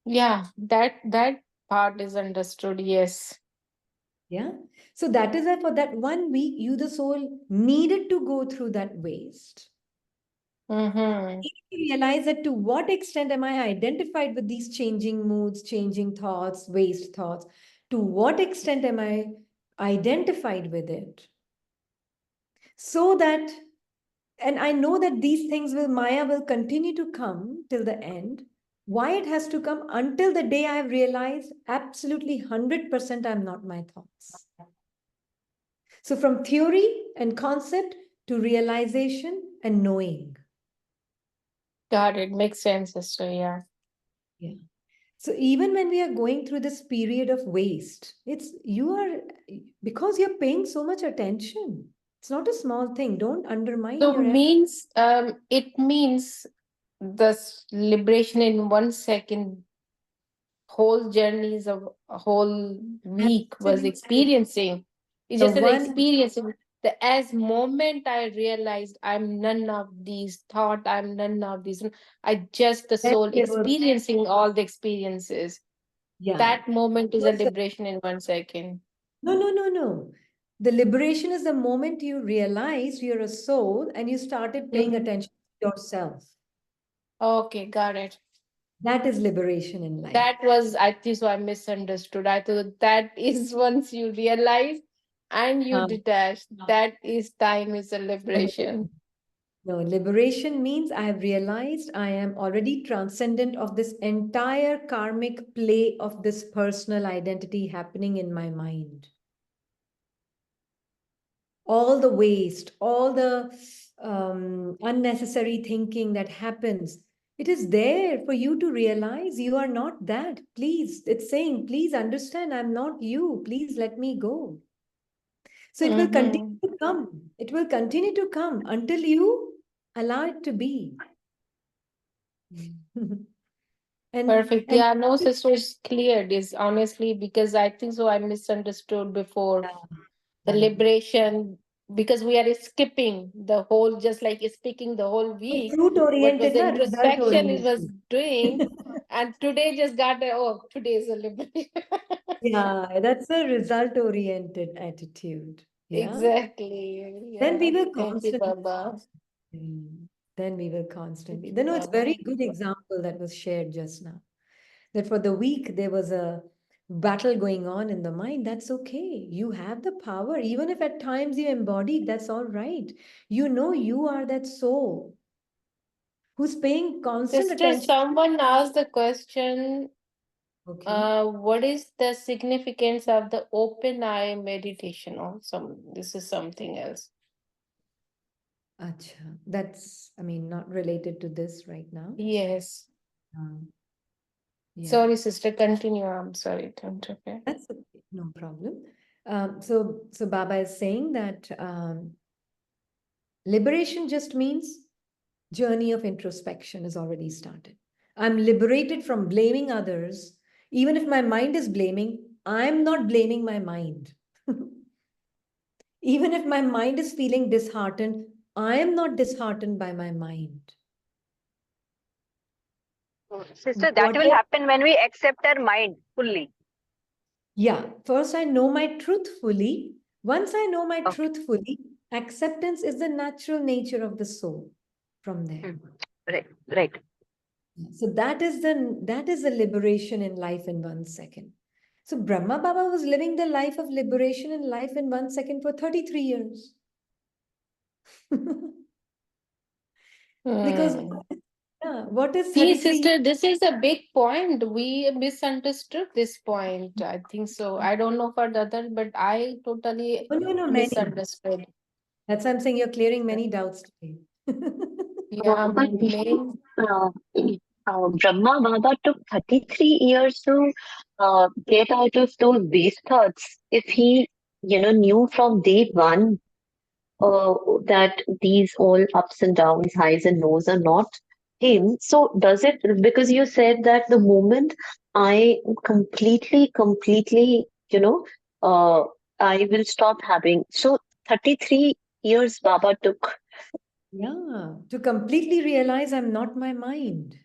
Yeah, that part is understood. Yes. Yeah. So that is why for that 1 week, you, the soul, needed to go through that waste. Mm-hmm. Realize that to what extent am I identified with these changing moods, changing thoughts, waste thoughts? To what extent am I identified with it? So that, and I know that these things will, Maya will continue to come till the end. Why it has to come until the day I have realized absolutely 100% I'm not my thoughts. So from theory and concept to realization and knowing. Got it. Makes sense, sister. Yeah. Yeah. So even when we are going through this period of waste, it's you are because you're paying so much attention. It's not a small thing. Don't undermine So your effort. means it means this liberation in 1 second whole journeys of a whole week was Absolutely. experiencing. It's The just an one experiencing. The as moment I realized I'm none of these thought, I'm none of these. I just the that soul there was, experiencing all the experiences. yeah. That moment is a Was the, liberation in 1 second. no, no, no, no. The liberation is the moment you realize you're a soul and you started paying Mhm. attention to yourself. Okay, got it. That is liberation in life. That was, I think so I misunderstood. I thought that is once you realize and you Uh, detach, that is time is a liberation. No, liberation means I have realized I am already transcendent of this entire karmic play of this personal identity happening in my mind. All the waste, all the unnecessary thinking that happens, it is there for you to realize you are not that. Please, it's saying, please understand, I'm not you. Please let me go. So it will continue Mm-hmm. to come. It will continue to come until you allow it to be. Perfect. And Yeah, no, sister is clear this honestly because I think so I misunderstood before the yeah. liberation because we are skipping the whole, just like speaking the whole week. Fruit What was oriented, the na result introspection it was oriented. doing, and today just got a, oh, today is a liberation. Yeah, that's a result oriented attitude. Yeah. Exactly. Then we Yeah. will Thank you, constantly. Baba. Then we will Thank constantly. you, Then no, it's Baba. very good example that was shared just now. That for the week there was a battle going on in the mind. That's okay. You have the power, even if at times you embody. That's all right. You know you are that soul who's paying constant Sister, attention. someone asked the question, Okay. What is the significance of the open eye meditation? Or this is something else. Acha. That's, I mean, not related to this right now. Yes. Yeah. Sorry, sister, continue. I'm sorry to interfere. That's okay. No problem. So Baba is saying that liberation just means journey of introspection is already started. I'm liberated from blaming others. Even if my mind is blaming, I'm not blaming my mind. Even if my mind is feeling disheartened, I am not disheartened by my mind. Sister, that will Whatever, happen when we accept our mind fully. yeah, first I know my truth fully. Once I know my Okay. truth fully, acceptance is the natural nature of the soul from there. Right, right. So that is the liberation in life in 1 second. So Brahma Baba was living the life of liberation in life in 1 second for 33 years. Because what is See, 33 years? sister, this is a big point. We misunderstood this point. I think so. I don't know for the other, but I totally No, many. misunderstood. That's why I'm saying you're clearing many doubts today. Yeah, But main. Brahma Baba took 33 years to get out of those base thoughts. If he, knew from day one that these all ups and downs, highs and lows are not him. So does it, because you said that the moment I completely, I will stop having. So 33 years Baba took. Yeah, to completely realize I'm not my mind.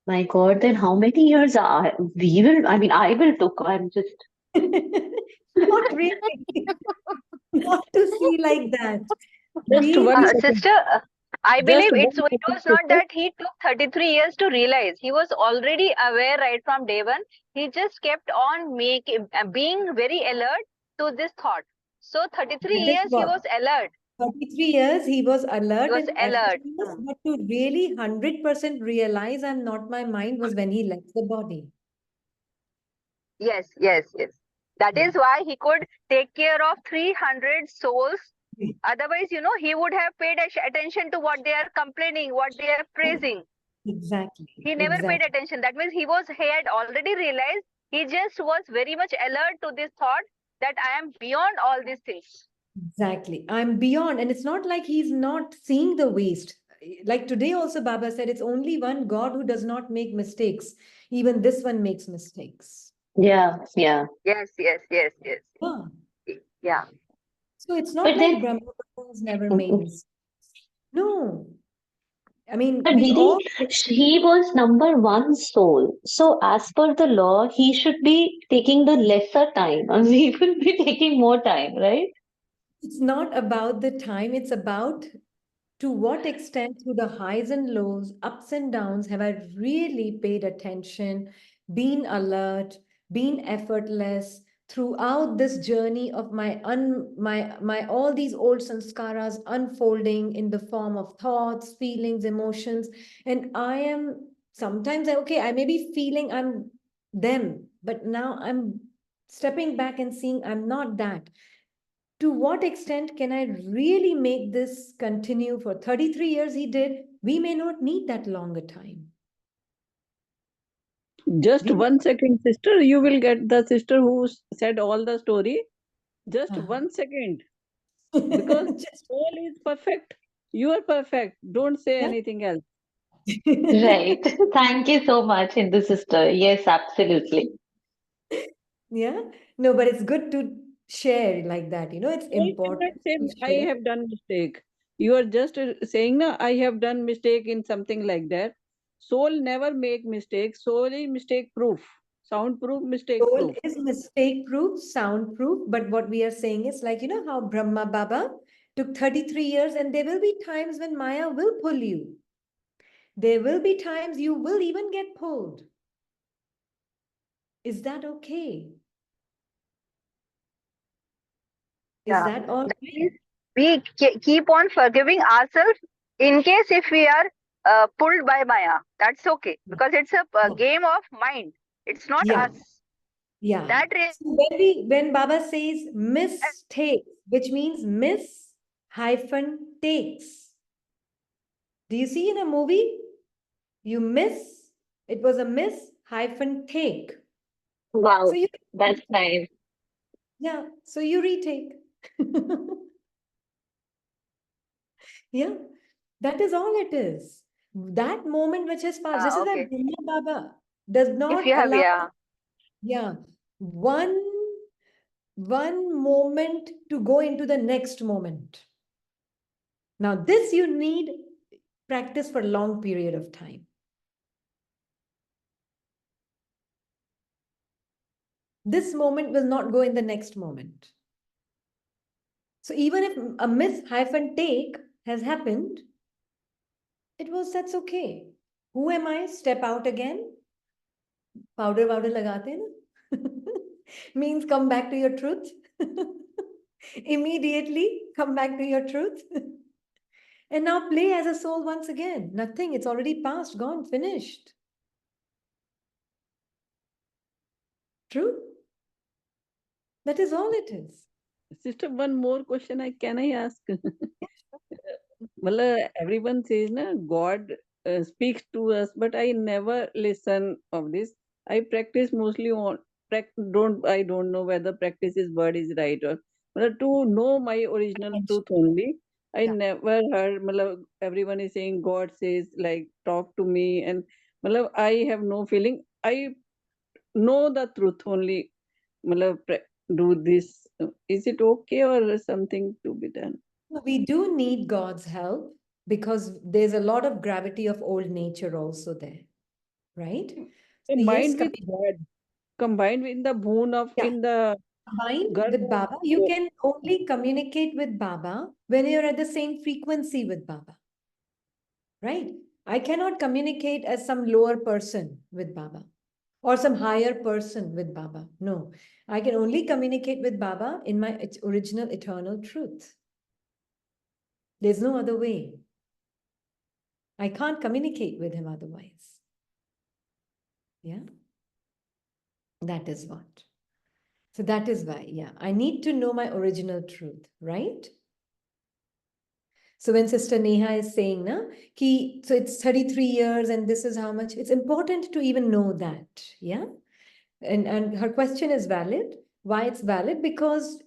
My God, then how many years are we will? I mean, I will took. I'm just Not really. Not to see like that. Just one Really, second. Sister, I Just believe one it second, was not sister. that he took 33 years to realize. He was already aware right from day one. He just kept on being very alert to this thought. So 33 that is years he what. was alert. 33 years, he was He alert was and alert. effortless, but to really 100% realize I'm not my mind was when he left the body. Yes, yes, yes. That Yeah. is why he could take care of 300 souls. Otherwise, he would have paid attention to what they are complaining, what they are praising. Exactly. He never paid Exactly. attention. That means he had already realized. He just was very much alert to this thought that I am beyond all these things. Exactly. I'm beyond. And it's not like he's not seeing the waste. Like today, also, Baba said, it's only one God who does not make mistakes. Even this one makes mistakes. yeah, yeah. Yes, yes, yes, yes. Yeah. Yeah. So it's not But like then, Brahma Baba has never made mistakes. No. I mean, but we Didi, all he was number one soul. So as per the law, he should be taking the lesser time, and we will be taking more time, right? it's not about the time, it's about to what extent through the highs and lows, ups and downs, have I really paid attention, been alert, been effortless throughout this journey of my all these old sanskaras unfolding in the form of thoughts, feelings, emotions, and I am sometimes okay, I may be feeling I'm them, but now I'm stepping back and seeing I'm not that. To what extent can I really make this continue for 33 years? He did. We may not need that longer time. Just We may 1 second, sister. You will get the sister who said all the story. Just not. 1 second. Because Just, soul is perfect. You are perfect. Don't say yeah. anything else. Right. Thank you so much, Hindu sister. Yes, absolutely. Yeah. No, but it's good to share like that. It's Soul cannot important say to I share. have done mistake. You are just saying na I have done mistake in something like that. Soul never make mistakes. Soul is mistake proof. Sound proof, mistake Soul proof. is mistake proof, sound proof. But what we are saying is like, how Brahma Baba took 33 years, and there will be times when Maya will pull you. There will be times you will even get pulled. Is that okay? Is Yeah. that all That right? means we keep on forgiving ourselves in case if we are pulled by Maya. That's okay because it's a game of mind. It's not Yeah. us. Yeah. That So when Baba says mistake, which means miss hyphen takes. Do you see in a movie? You miss, it was a miss hyphen take. Wow, So you, that's nice. yeah, so you retake. Yeah, that is all it is. That moment which has passed, this is why okay. Brahma Baba does If not you have, allow, yeah. yeah, one moment to go into the next moment. Now, this you need practice for a long period of time. This moment will not go in the next moment. So even if a miss hyphen take has happened, that's okay. Who am I? Step out again. Powder lagate na? Means come back to your truth. Immediately come back to your truth. And now play as a soul once again. Nothing. It's already past, gone, finished. True? That is all it is. Sister, one more question can I ask? Well, everyone says na God speaks to us, but I never listen of this. I practice mostly on I don't know whether practice is word is right or to know my original Attention. truth only. I Yeah. never heard everyone is saying God says like talk to me, and I have no feeling. I know the truth only. Do this. Is it okay or something to be done? We do need God's help because there's a lot of gravity of old nature also there, right? So yes, Combined with God, combined with the boon of yeah, in the combined garb with of Baba, you can only communicate with Baba when you're at the same frequency with Baba, right? I cannot communicate as some lower person with Baba or some higher person with Baba. No, I can only communicate with Baba in my original eternal truth. There's no other way. I can't communicate with him otherwise. Yeah, that is what. So that is why, yeah, I need to know my original truth, right? So when Sister Neha is saying, na, so it's 33 years and this is how much, it's important to even know that, yeah? And her question is valid. Why it's valid? Because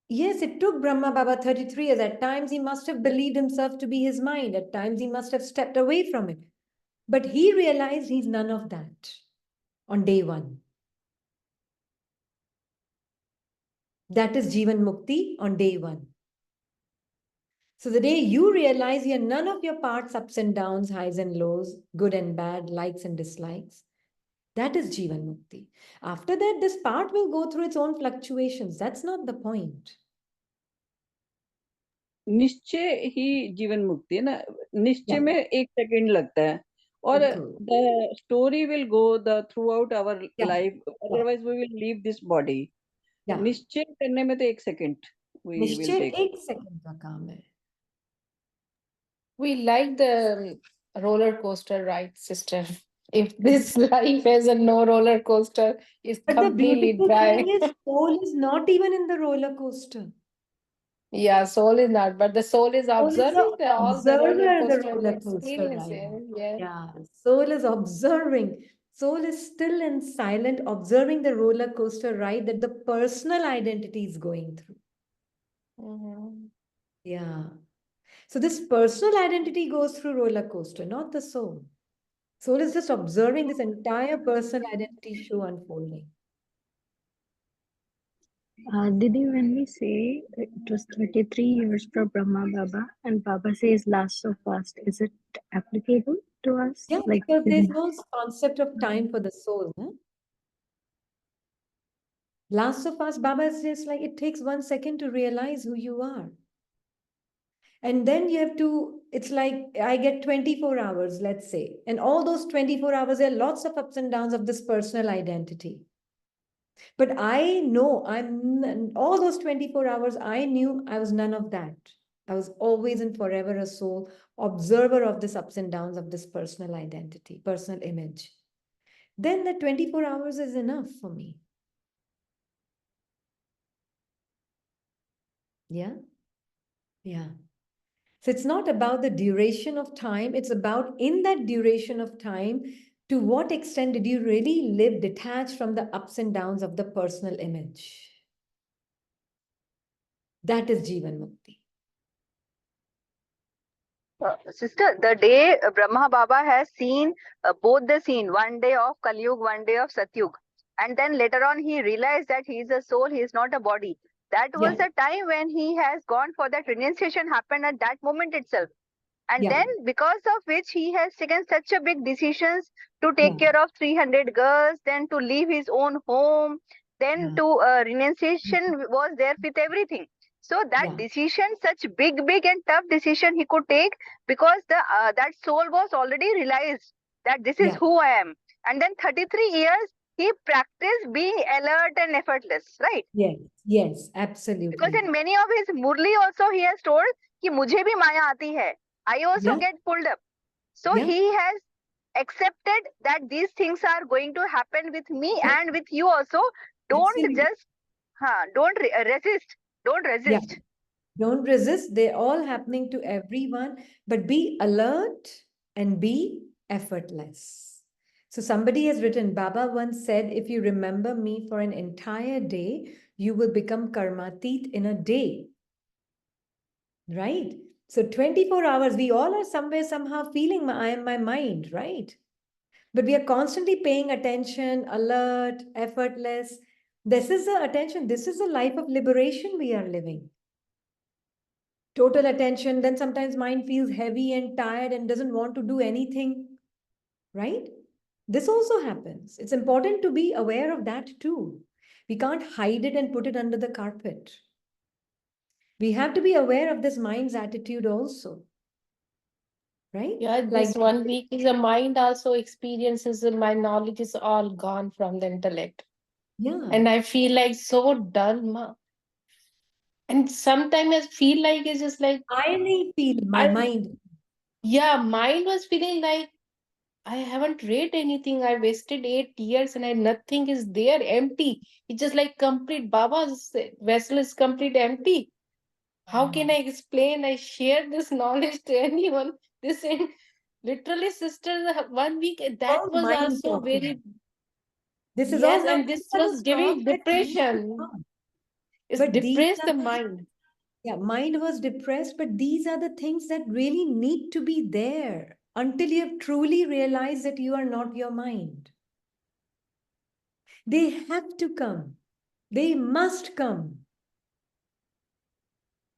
yes, it took Brahma Baba 33 years. At times he must have believed himself to be his mind. At times he must have stepped away from it. But he realized he's none of that on day one. That is Jivan Mukti on day one. So the day you realize you're none of your parts, ups and downs, highs and lows, good and bad, likes and dislikes, that is Jivan Mukti. After that, this part will go through its own fluctuations. That's not the point. निश्चय ही जीवन मुक्ति है ना. निश्चय Yeah, में एक second लगता है और बिल्कुल. the story will go the throughout our Yeah, life, yeah, otherwise we will leave this body. yeah. निश्चय करने में तो एक सेकंड we will निश्चय take. एक सेकंड का काम है. We like the roller coaster ride, sister. If this life has a no roller coaster, it's But the completely beautiful thing dry. is, soul is not even in the roller coaster. Yeah, soul is not, but the soul is Soul is the observing all the roller observer of the coaster roller coaster experience. ride. Yeah. Yeah, soul is observing. Soul is still and silent, observing the roller coaster ride that the personal identity is going through. Mhm. Yeah. So this personal identity goes through roller coaster, not the soul. Soul is just observing this entire personal identity show unfolding. Didi, when we say it was 33 years for Brahma Baba and Baba says last so fast, is it applicable to us? Yeah, Like, because there's no concept of time for the soul. Huh? Last of us, Baba is just like it takes 1 second to realize who you are. And then you have to, it's like I get 24 hours, let's say. And all those 24 hours, there are lots of ups and downs of this personal identity. But I know all those 24 hours, I knew I was none of that. I was always and forever a soul, observer of this ups and downs of this personal identity, personal image. then the 24 hours is enough for me. Yeah. Yeah. So it's not about the duration of time, it's about in that duration of time, to what extent did you really live detached from the ups and downs of the personal image? That is Jivan Mukti. Sister, the day Brahma Baba has seen both the scene, one day of Kali Yuga, one day of Satyug, and then later on he realized that he is a soul, he is not a body. That was Yeah. the time when he has gone for that renunciation happened at that moment itself. And Yeah. then because of which he has taken such a big decisions to take Yeah. care of 300 girls, then to leave his own home, then Yeah. to renunciation was there with everything. So that Yeah. decision, such big and tough decision he could take, because the that soul was already realized that this is Yeah. who I am. And then 33 years he practiced being alert and effortless, right? Yes. Yes. Because Absolutely. in many of his murli also he has told कि मुझे भी माया आती है. I also Yeah. get pulled up. So Yeah. he has accepted that these things are going to happen with me Yeah. and with you also. Don't Absolutely. just don't resist. Don't Yeah. resist. Don't resist. They're all happening to everyone, but be alert and be effortless. So somebody has written, Baba once said, if you remember me for an entire day, you will become karmatit in a day. Right? So 24 hours, we all are somewhere, somehow feeling I am my mind, right? But we are constantly paying attention, alert, effortless. This is the attention. This is the life of liberation we are living. Total attention, then sometimes mind feels heavy and tired and doesn't want to do anything, right? This also happens. It's important to be aware of that too. We can't hide it and put it under the carpet. We have to be aware of this mind's attitude also, right? Yeah, Like, this 1 week is a mind also experiences, my knowledge is all gone from the intellect. yeah, And I feel like so dull. And sometimes I feel like it's just like I may feel my I mind. yeah, mine was feeling like I haven't read anything. I wasted 8 years and nothing is there, empty. It's just like complete Baba's vessel is complete empty. How can I explain? I share this knowledge to anyone. This in literally, sister, the 1 week that All was mind also talking. very This is all yes, not and this was talk giving that needs to depression. come. It's But these depressed are the the, mind. yeah, mind was depressed, but these are the things that really need to be there until you have truly realized that you are not your mind. They have to come. They must come.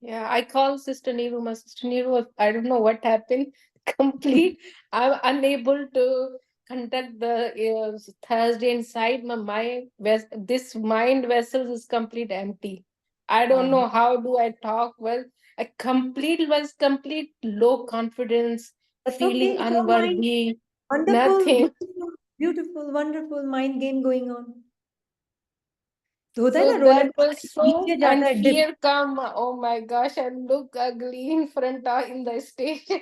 Yeah, I call Sister Neeru. My Sister Neeru, I don't know what happened. Complete. I'm unable to conduct the Thursday inside my mind. This mind vessel is complete empty. I don't know how do I talk well. I complete was complete low confidence, That's feeling okay. It's all mind. unworthy, Wonderful, nothing. beautiful, beautiful, wonderful mind game going on. तो होता है So ना that roller was so, नीचे and जाता है dip. fear come. Oh my gosh, I look ugly in front of in the station.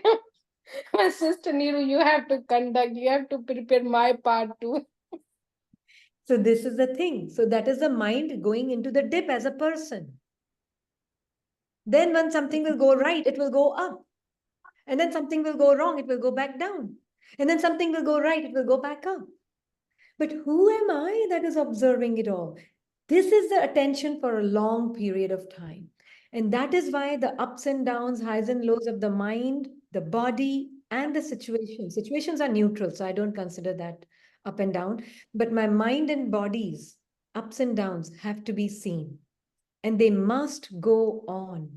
My sister Neeru, you have to conduct, you have to prepare my part too. So this is the thing. So that is the mind going into the dip as a person. Then when something will go right, it will go up. And then something will go wrong, it will go back down. And then something will go right, it will go back up. But who am I that is observing it all? This is the attention for a long period of time. And that is why the ups and downs, highs and lows of the mind, the body, and the situation. Situations are neutral, so I don't consider that up and down. But my mind and body's ups and downs have to be seen. And they must go on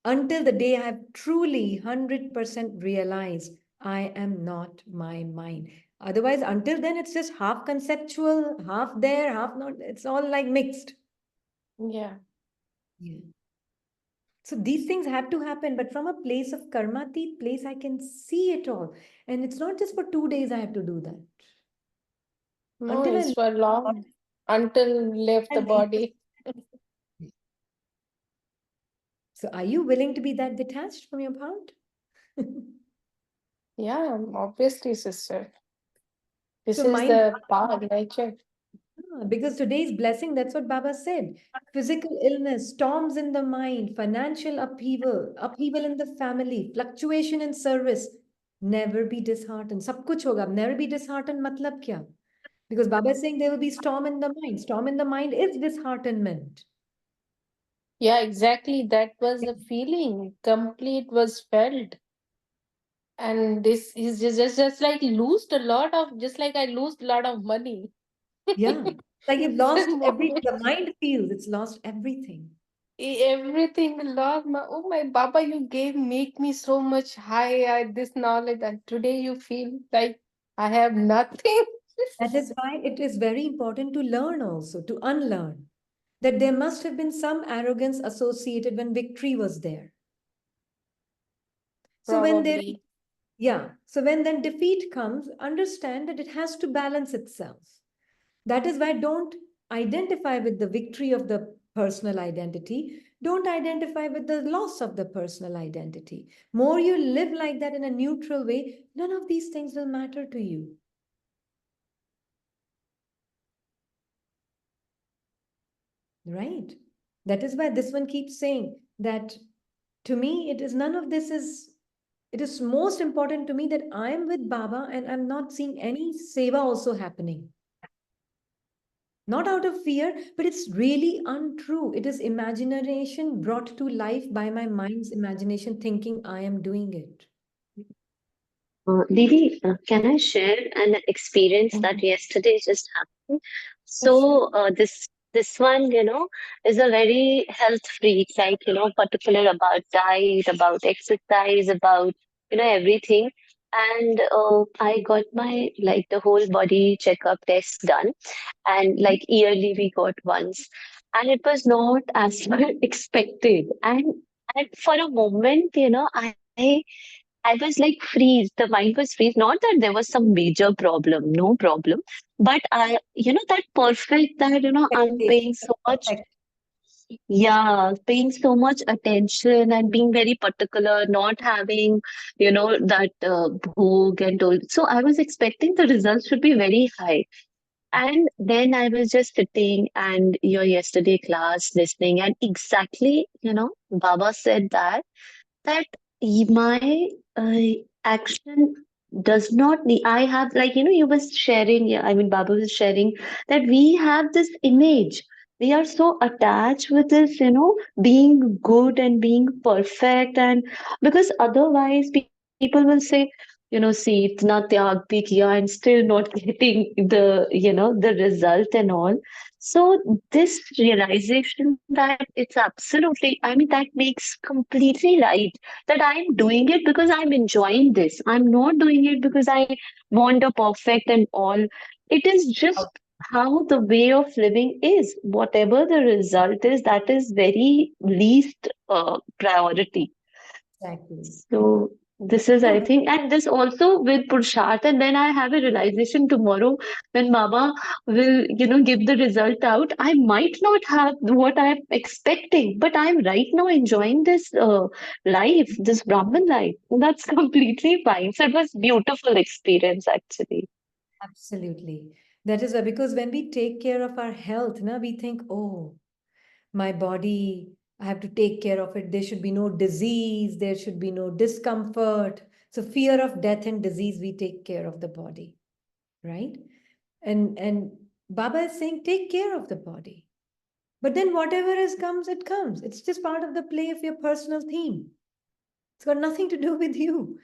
until the day I have truly 100% realized I am not my mind. Otherwise, until then, it's just half conceptual, half there, half not. It's all like mixed. Yeah. Yeah. So these things have to happen, but from a place of karmatit place, I can see it all. And it's not just for 2 days I have to do that. No, Until it's for long until left the I leave this. body. So are you willing to be that detached from your heart? Yeah, obviously, sister. This So is the power of nature. because today's blessing, that's what Baba said. Physical illness, storms in the mind, financial upheaval, upheaval in the family, fluctuation in service. Never be disheartened. Sab kuch hoga. Never be disheartened. Matlab kya? Because Baba is saying there will be storm in the mind. Storm in the mind is disheartenment. Yeah, exactly. That was the feeling. Complete was felt. And this is just like lost a lot of, just like I lost a lot of money. Yeah. Like you've The lost everything. moment The mind feels it's lost everything. everything, Lord, oh my Baba, you gave make me so much high this knowledge, and today you feel like I have nothing. That is why it is very important to learn also, to unlearn. That there must have been some arrogance associated when victory was there. So when there, Probably. yeah, so when then defeat comes, understand that it has to balance itself. That is why don't identify with the victory of the personal identity. Don't identify with the loss of the personal identity. More you live like that in a neutral way, none of these things will matter to you. Right? That is why this one keeps saying that to me, it is none of this is, it is most important to me that I am with Baba and I'm not seeing any seva also happening. Not out of fear, but it's really untrue. It is imagination brought to life by my mind's imagination, thinking I am doing it. Didi, can I share an experience that yesterday just happened? Oh, sure. So this one, is a very health freak, like particular about diet, about exercise, about everything. And I got my like the whole body checkup test done, and like yearly we got once, and it was not as per expected. And for a moment, I was like freeze. The mind was freeze. Not that there was some major problem, no problem. But that perfect that, I'm Expectation, paying so much, perfect. yeah, paying so much attention and being very particular, not having, that bhog and all. So I was expecting the results should be very high. And then I was just sitting and your yesterday class listening, and exactly, Baba said that my action does not need. I have, like, you were sharing, yeah, I mean, Baba was sharing that we have this image. We are so attached with this, being good and being perfect. And because otherwise, people will say, see, itna tyag bhi kiya and still not getting the result and all. So this realization that it's absolutely, I mean, that makes completely right that I'm doing it because I'm enjoying this. I'm not doing it because I want a perfect and all. It is just how the way of living is. Whatever the result is, that is very least priority. Exactly. So this is, I No, think, and this also with Purushart, and then I have a realization tomorrow when Baba will, give the result out. I might not have what I'm expecting, but I'm right now enjoying this life, this Brahman life. That's completely fine. So it was beautiful experience actually. absolutely. That is why, because when we take care of our health, na, we think, oh, my body, I have to take care of it. There should be no disease, there should be no discomfort. So, fear of death and disease, we take care of the body, right? And Baba is saying, take care of the body. But then whatever is comes, it comes. It's just part of the play of your personal theme. It's got nothing to do with you.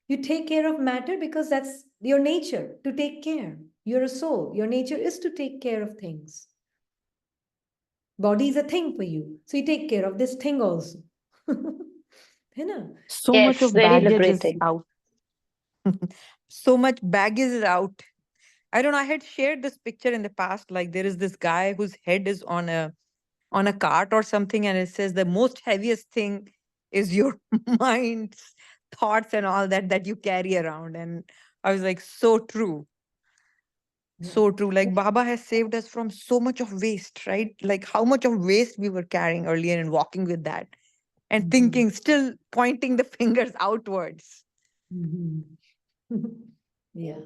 You take care of matter because that's your nature to take care. You're a soul. Your nature is to take care of things. Body is a thing for you. So you take care of this thing also. You know? So much Yes, of very baggage is liberating. out. So much baggage is out. I don't know. I had shared this picture in the past. Like there is this guy whose head is on a cart or something, and it says the most heaviest thing is your mind's thoughts and all that you carry around. And I was like, so true. Yeah. So true. Like Baba has saved us from so much of waste, right? Like how much of waste we were carrying earlier and walking with that and Mhm. thinking, still pointing the fingers outwards. Mhm. Yeah.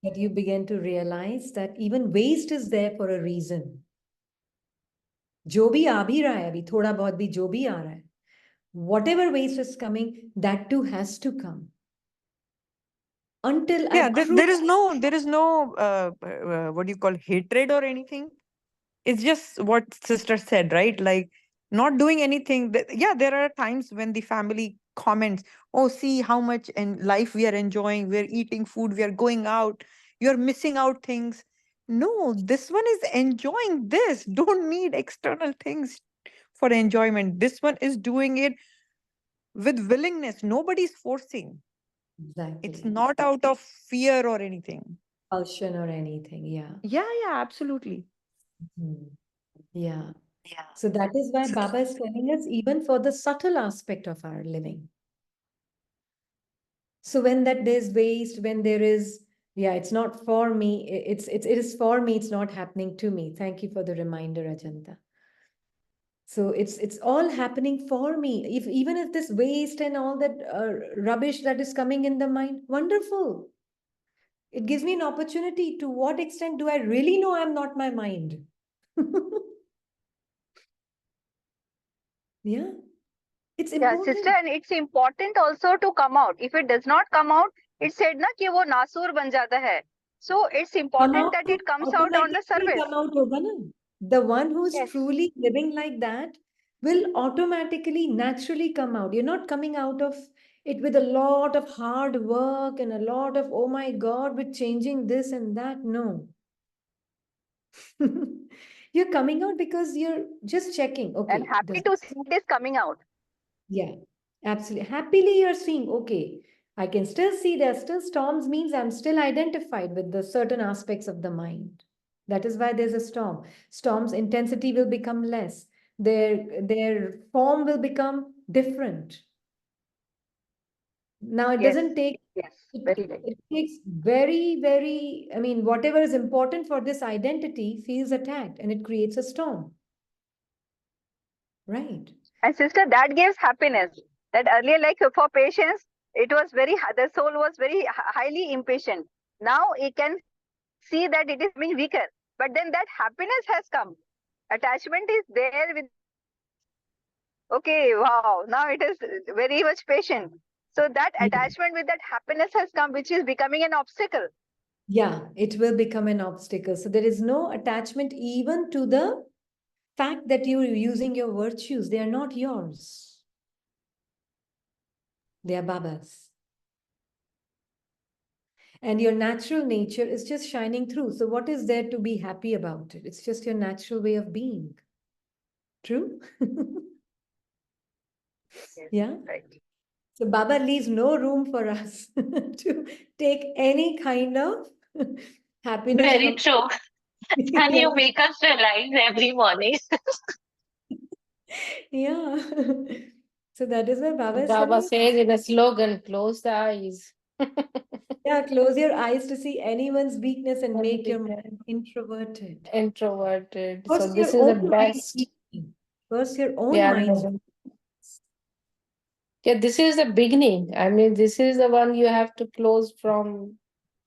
That you begin to realize that even waste is there for a reason. जो भी आ भी रहा है अभी थोड़ा बहुत भी जो भी आ रहा है, whatever waste is coming, that too has to come. Until I Yeah, prove. there is no what do you call, hatred or anything. It's just what sister said, right? Like not doing anything. Yeah, there are times when the family comments, oh, see how much in life we are enjoying, we're eating food, we are going out, you're missing out things. No, this one is enjoying this. Don't need external things for enjoyment. This one is doing it with willingness. Nobody's forcing. It's Exactly. not out of fear or anything. Compulsion or anything. Yeah. Yeah, absolutely. Hmm. Yeah. So that is why Baba is telling us even for the subtle aspect of our living. So when that there's waste, when there is, yeah, it's not for me, it is for me, it's not happening to me. Thank you for the reminder, Ajanta. So it's all happening for me. If even if this waste and all that rubbish that is coming in the mind, wonderful. It gives me an opportunity. To what extent do I really know I'm not my mind? Yeah, it's Yeah, sister, important. and it's important also to come out. If it does not come out, it said na कि वो नासूर बन जाता है. So it's Come important out that to it comes out on the automatically surface. come out hoga na. The one who's Yes. truly living like that will automatically, naturally come out. You're not coming out of it with a lot of hard work and a lot of, oh my God, with changing this and that. No. You're coming out because you're just checking. And Okay, happy does to this. see this coming out. Yeah, absolutely. Happily, you're seeing, okay, I can still see there's still storms, means I'm still identified with the certain aspects of the mind. That is why there's a storm. Storm's intensity will become less. Their form will become different. Now, it Yes. doesn't take, Yes. it, Very right. it takes very, very, I mean, whatever is important for this identity feels attacked and it creates a storm. Right. And sister, that gives happiness. That earlier, like for patience, it was the soul was very highly impatient. Now it can see that it is becoming weaker. But then that happiness has come. Attachment is there with that okay, wow, now it is very much patient. So that Yeah. attachment with that happiness has come, which is becoming an obstacle. Yeah, it will become an obstacle. So there is no attachment even to the fact that you're using your virtues. They are not yours. They are Baba's. And your natural nature is just shining through. So what is there to be happy about it? It's just your natural way of being. True? Yes, Yeah. right. So Baba leaves no room for us to take any kind of happiness Very from. true. And Yeah. you make us realize every morning. Yeah. So that is why Baba is Baba telling us, says in a slogan, close the eyes. yeah, close your eyes to see anyone's weakness and make your mind introverted. Introverted. So First, your this is the own mind best. weakening. First, your own Yeah, mind's. yeah, this is the beginning. I mean, this is the one you have to close from,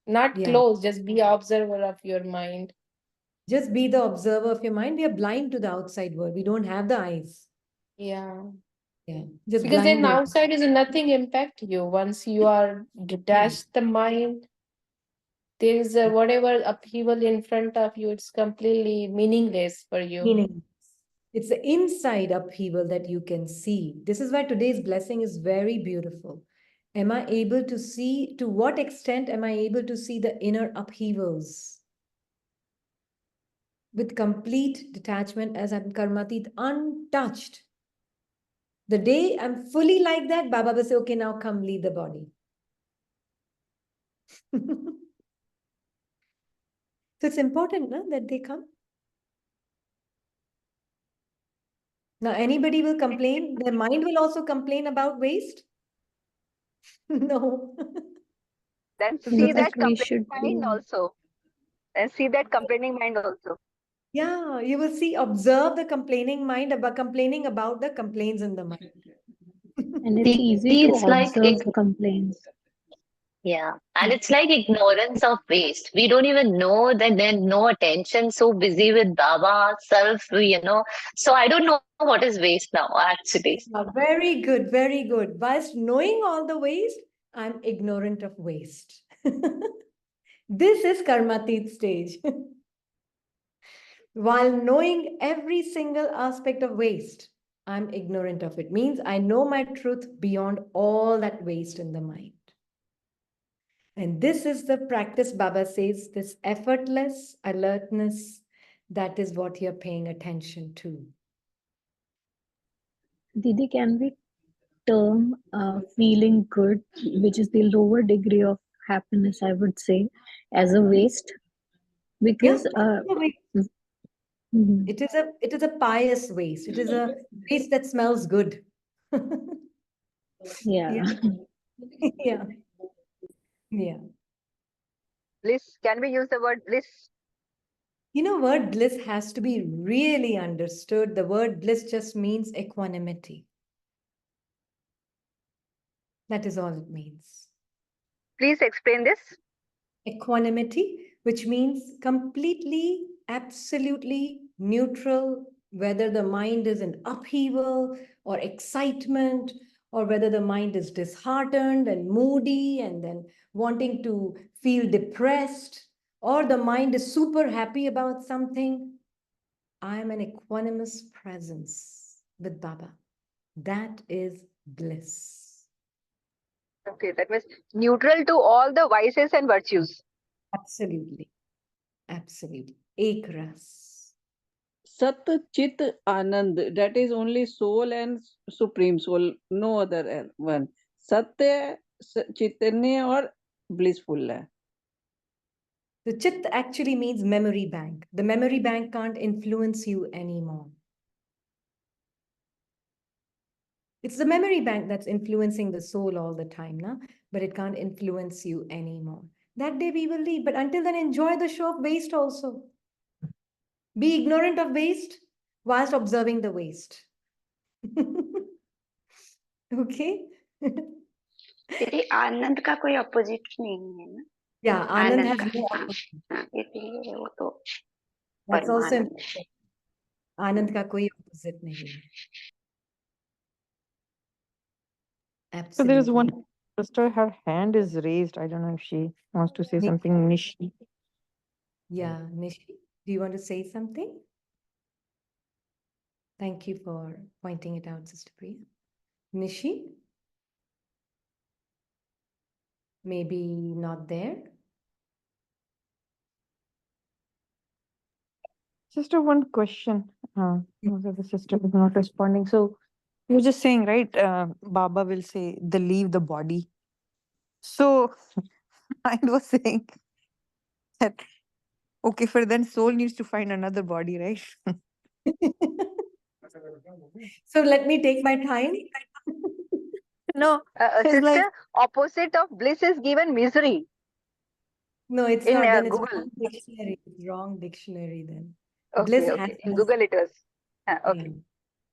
not Yeah. close, just be observer of your mind. Just be the observer of your mind. We are blind to the outside world. We don't have the eyes. Yeah. Yeah. Just Because then blind over. outside is nothing impact you. Once you are detached the mind, there is a whatever upheaval in front of you, it's completely meaningless for you. Meaning, it's the inside upheaval that you can see. This is why today's blessing is very beautiful. Am I able to see, to what extent am I able to see the inner upheavals? With complete detachment as I'm karmatit, untouched. The day I'm fully like that, Baba will say, okay, now come leave the body. So it's important no, that they come. Now, anybody will complain. Their mind will also complain about waste. No. Then So see those are, that But we complaining should mind do. also. And see that complaining mind also. yeah, you will see, observe the complaining mind about complaining about the complaints in the mind. And it's See, easy to it's like observe the complaints. Yeah. And it's like ignorance of waste. We don't even know that there's no attention, so busy with Baba, self, So I don't know what is waste now, actually. Very good, very good. Whilst knowing all the waste, I'm ignorant of waste. This is Karmatit stage. While knowing every single aspect of waste, I'm ignorant of it. Means I know my truth beyond all that waste in the mind. And this is the practice, Baba says, this effortless alertness, that is what you're paying attention to. Didi, can we term feeling good, which is the lower degree of happiness, I would say, as a waste? Because mhm. it is a pious waste. It is a waste that smells good. Yeah. Yeah. Yeah. Bliss. Can we use the word bliss? You know, word bliss has to be really understood. The word bliss just means equanimity. That is all it means. Please explain this. Equanimity, which means completely, absolutely neutral, whether the mind is in upheaval or excitement, or whether the mind is disheartened and moody and then wanting to feel depressed, or the mind is super happy about something. I am an equanimous presence with Baba. That is bliss. Okay, that means neutral to all the vices and virtues. Absolutely. Absolutely. Ek ras. Sat Chit Anand, that is only soul and supreme soul, no other one. Satya, Chaitanya or blissful hai. The chit actually means memory bank. The memory bank can't influence you anymore. It's the memory bank that's influencing the soul all the time, na? But it can't influence you anymore. That day we will leave. But until then, enjoy the show of waste also. Be ignorant of waste whilst observing the waste. Okay? दीदी आनंद का कोई opposite नहीं है ना? Yeah, Anand has का no हाँ, opposite. हाँ, इसलिए वो तो That's also Parmanand important. Anand का कोई opposite नहीं है. So there is Absolutely. one sister, her hand is raised. I don't know if she wants to say something. Nishi. Yeah, Nishi, do you want to say something? Thank you for pointing it out, Sister Priya. Nishi? Maybe not there? Sister, one question. The sister is not responding. So you were just saying, right? Baba will say, they leave the body. So I was saying that, okay, for then soul needs to find another body, right? So let me take my time. No, it's Sister, like, opposite of bliss is given misery No, it's in not. Then it's Google. wrong dictionary. It's wrong dictionary then. Okay, Bliss has okay. In no, Google it was. Okay. yeah,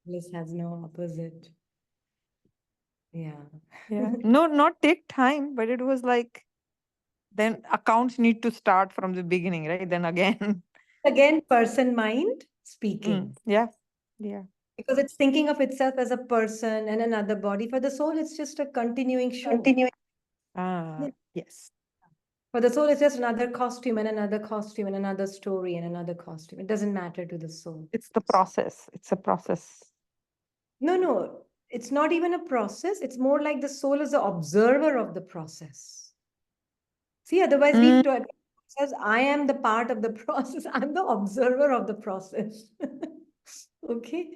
bliss has no opposite. Yeah. yeah, no, not take time, but it was like, then accounts need to start from the beginning, right? Then again. Again, person mind speaking. Yeah, yeah. Because it's thinking of itself as a person and another body. For the soul, it's just a continuing show. Continuing. Yeah. Yes. For the soul, it's just another costume and another costume and another story and another costume. It doesn't matter to the soul. It's the process. It's a process. No, no, it's not even a process. It's more like the soul is the observer of the process. See, otherwise we've taught says, I am the part of the process. I'm the observer of the process. Okay.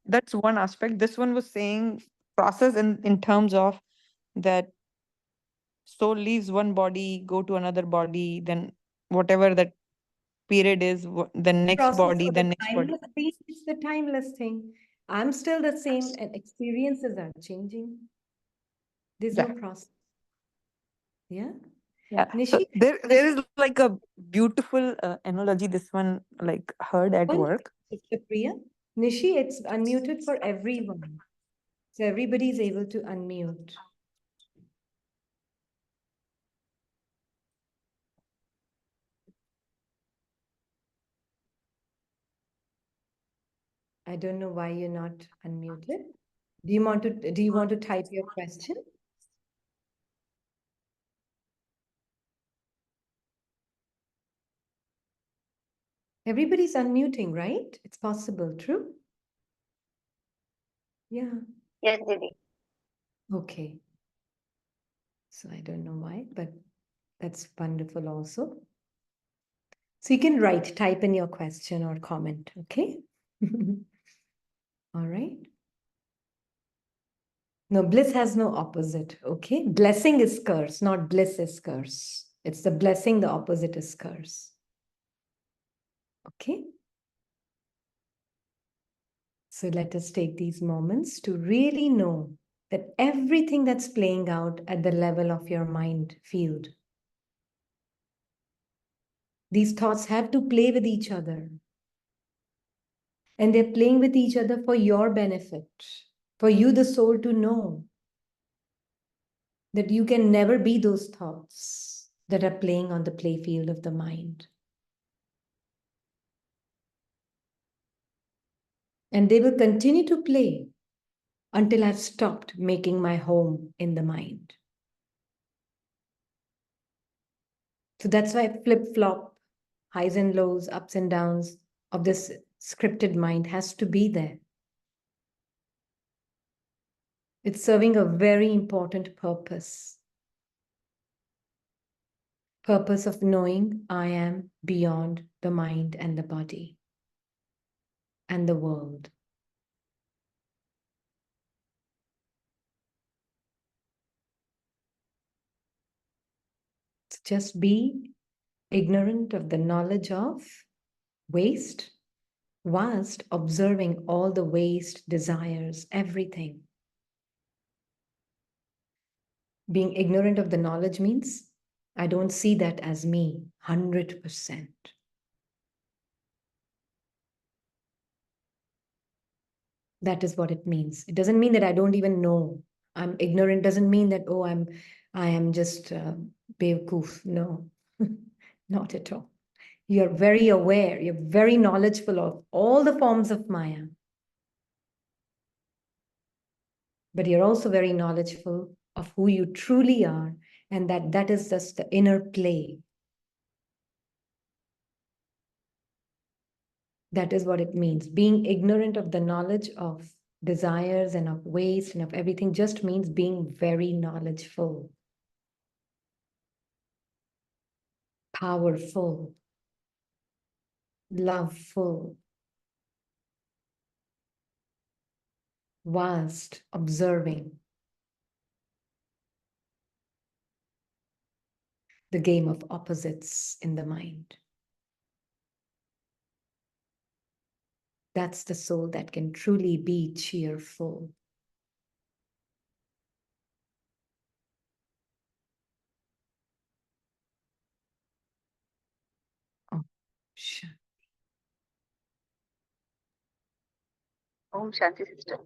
That's one aspect. This one was saying process in terms of that soul leaves one body, go to another body, then whatever that period is, the next Process body, of the the next body. timeless thing, it's the timeless thing. I'm still the same and experiences are changing. There's no Yeah. process. Yeah. Yeah. So Nishi, there is like a beautiful analogy. This one like heard at work. Sister Priya. Nishi, it's unmuted for everyone. So everybody is able to unmute. I don't know why you're not unmuted. Do you want to type your question? Everybody's unmuting, right? It's possible, true? Yeah. Yes, Didi. Okay. So I don't know why, but that's wonderful also. So you can type in your question or comment, okay? All right. No, bliss has no opposite, okay? Blessing is curse, not bliss is curse. It's the blessing, the opposite is curse. Okay? So let us take these moments to really know that everything that's playing out at the level of your mind field, these thoughts have to play with each other. And they're playing with each other for your benefit, for you, the soul, to know that you can never be those thoughts that are playing on the play field of the mind. And they will continue to play until I've stopped making my home in the mind. So that's why flip-flop, highs and lows, ups and downs of this scripted mind has to be there. It's serving a very important purpose. Purpose of knowing I am beyond the mind and the body and the world. Just be ignorant of the knowledge of waste, whilst observing all the waste, desires, everything. Being ignorant of the knowledge means I don't see that as me, 100%. That is what it means. It doesn't mean that I don't even know. I'm ignorant doesn't mean that, oh, I am just Bewkoof. No, not at all. You're very aware, you're very knowledgeable of all the forms of Maya. But you're also very knowledgeable of who you truly are, and that is just the inner play. That is what it means. Being ignorant of the knowledge of desires and of waste and of everything just means being very knowledgeful, powerful, loveful, whilst observing the game of opposites in the mind. That's the soul that can truly be cheerful. Oh, sure. Om Shanti, sister.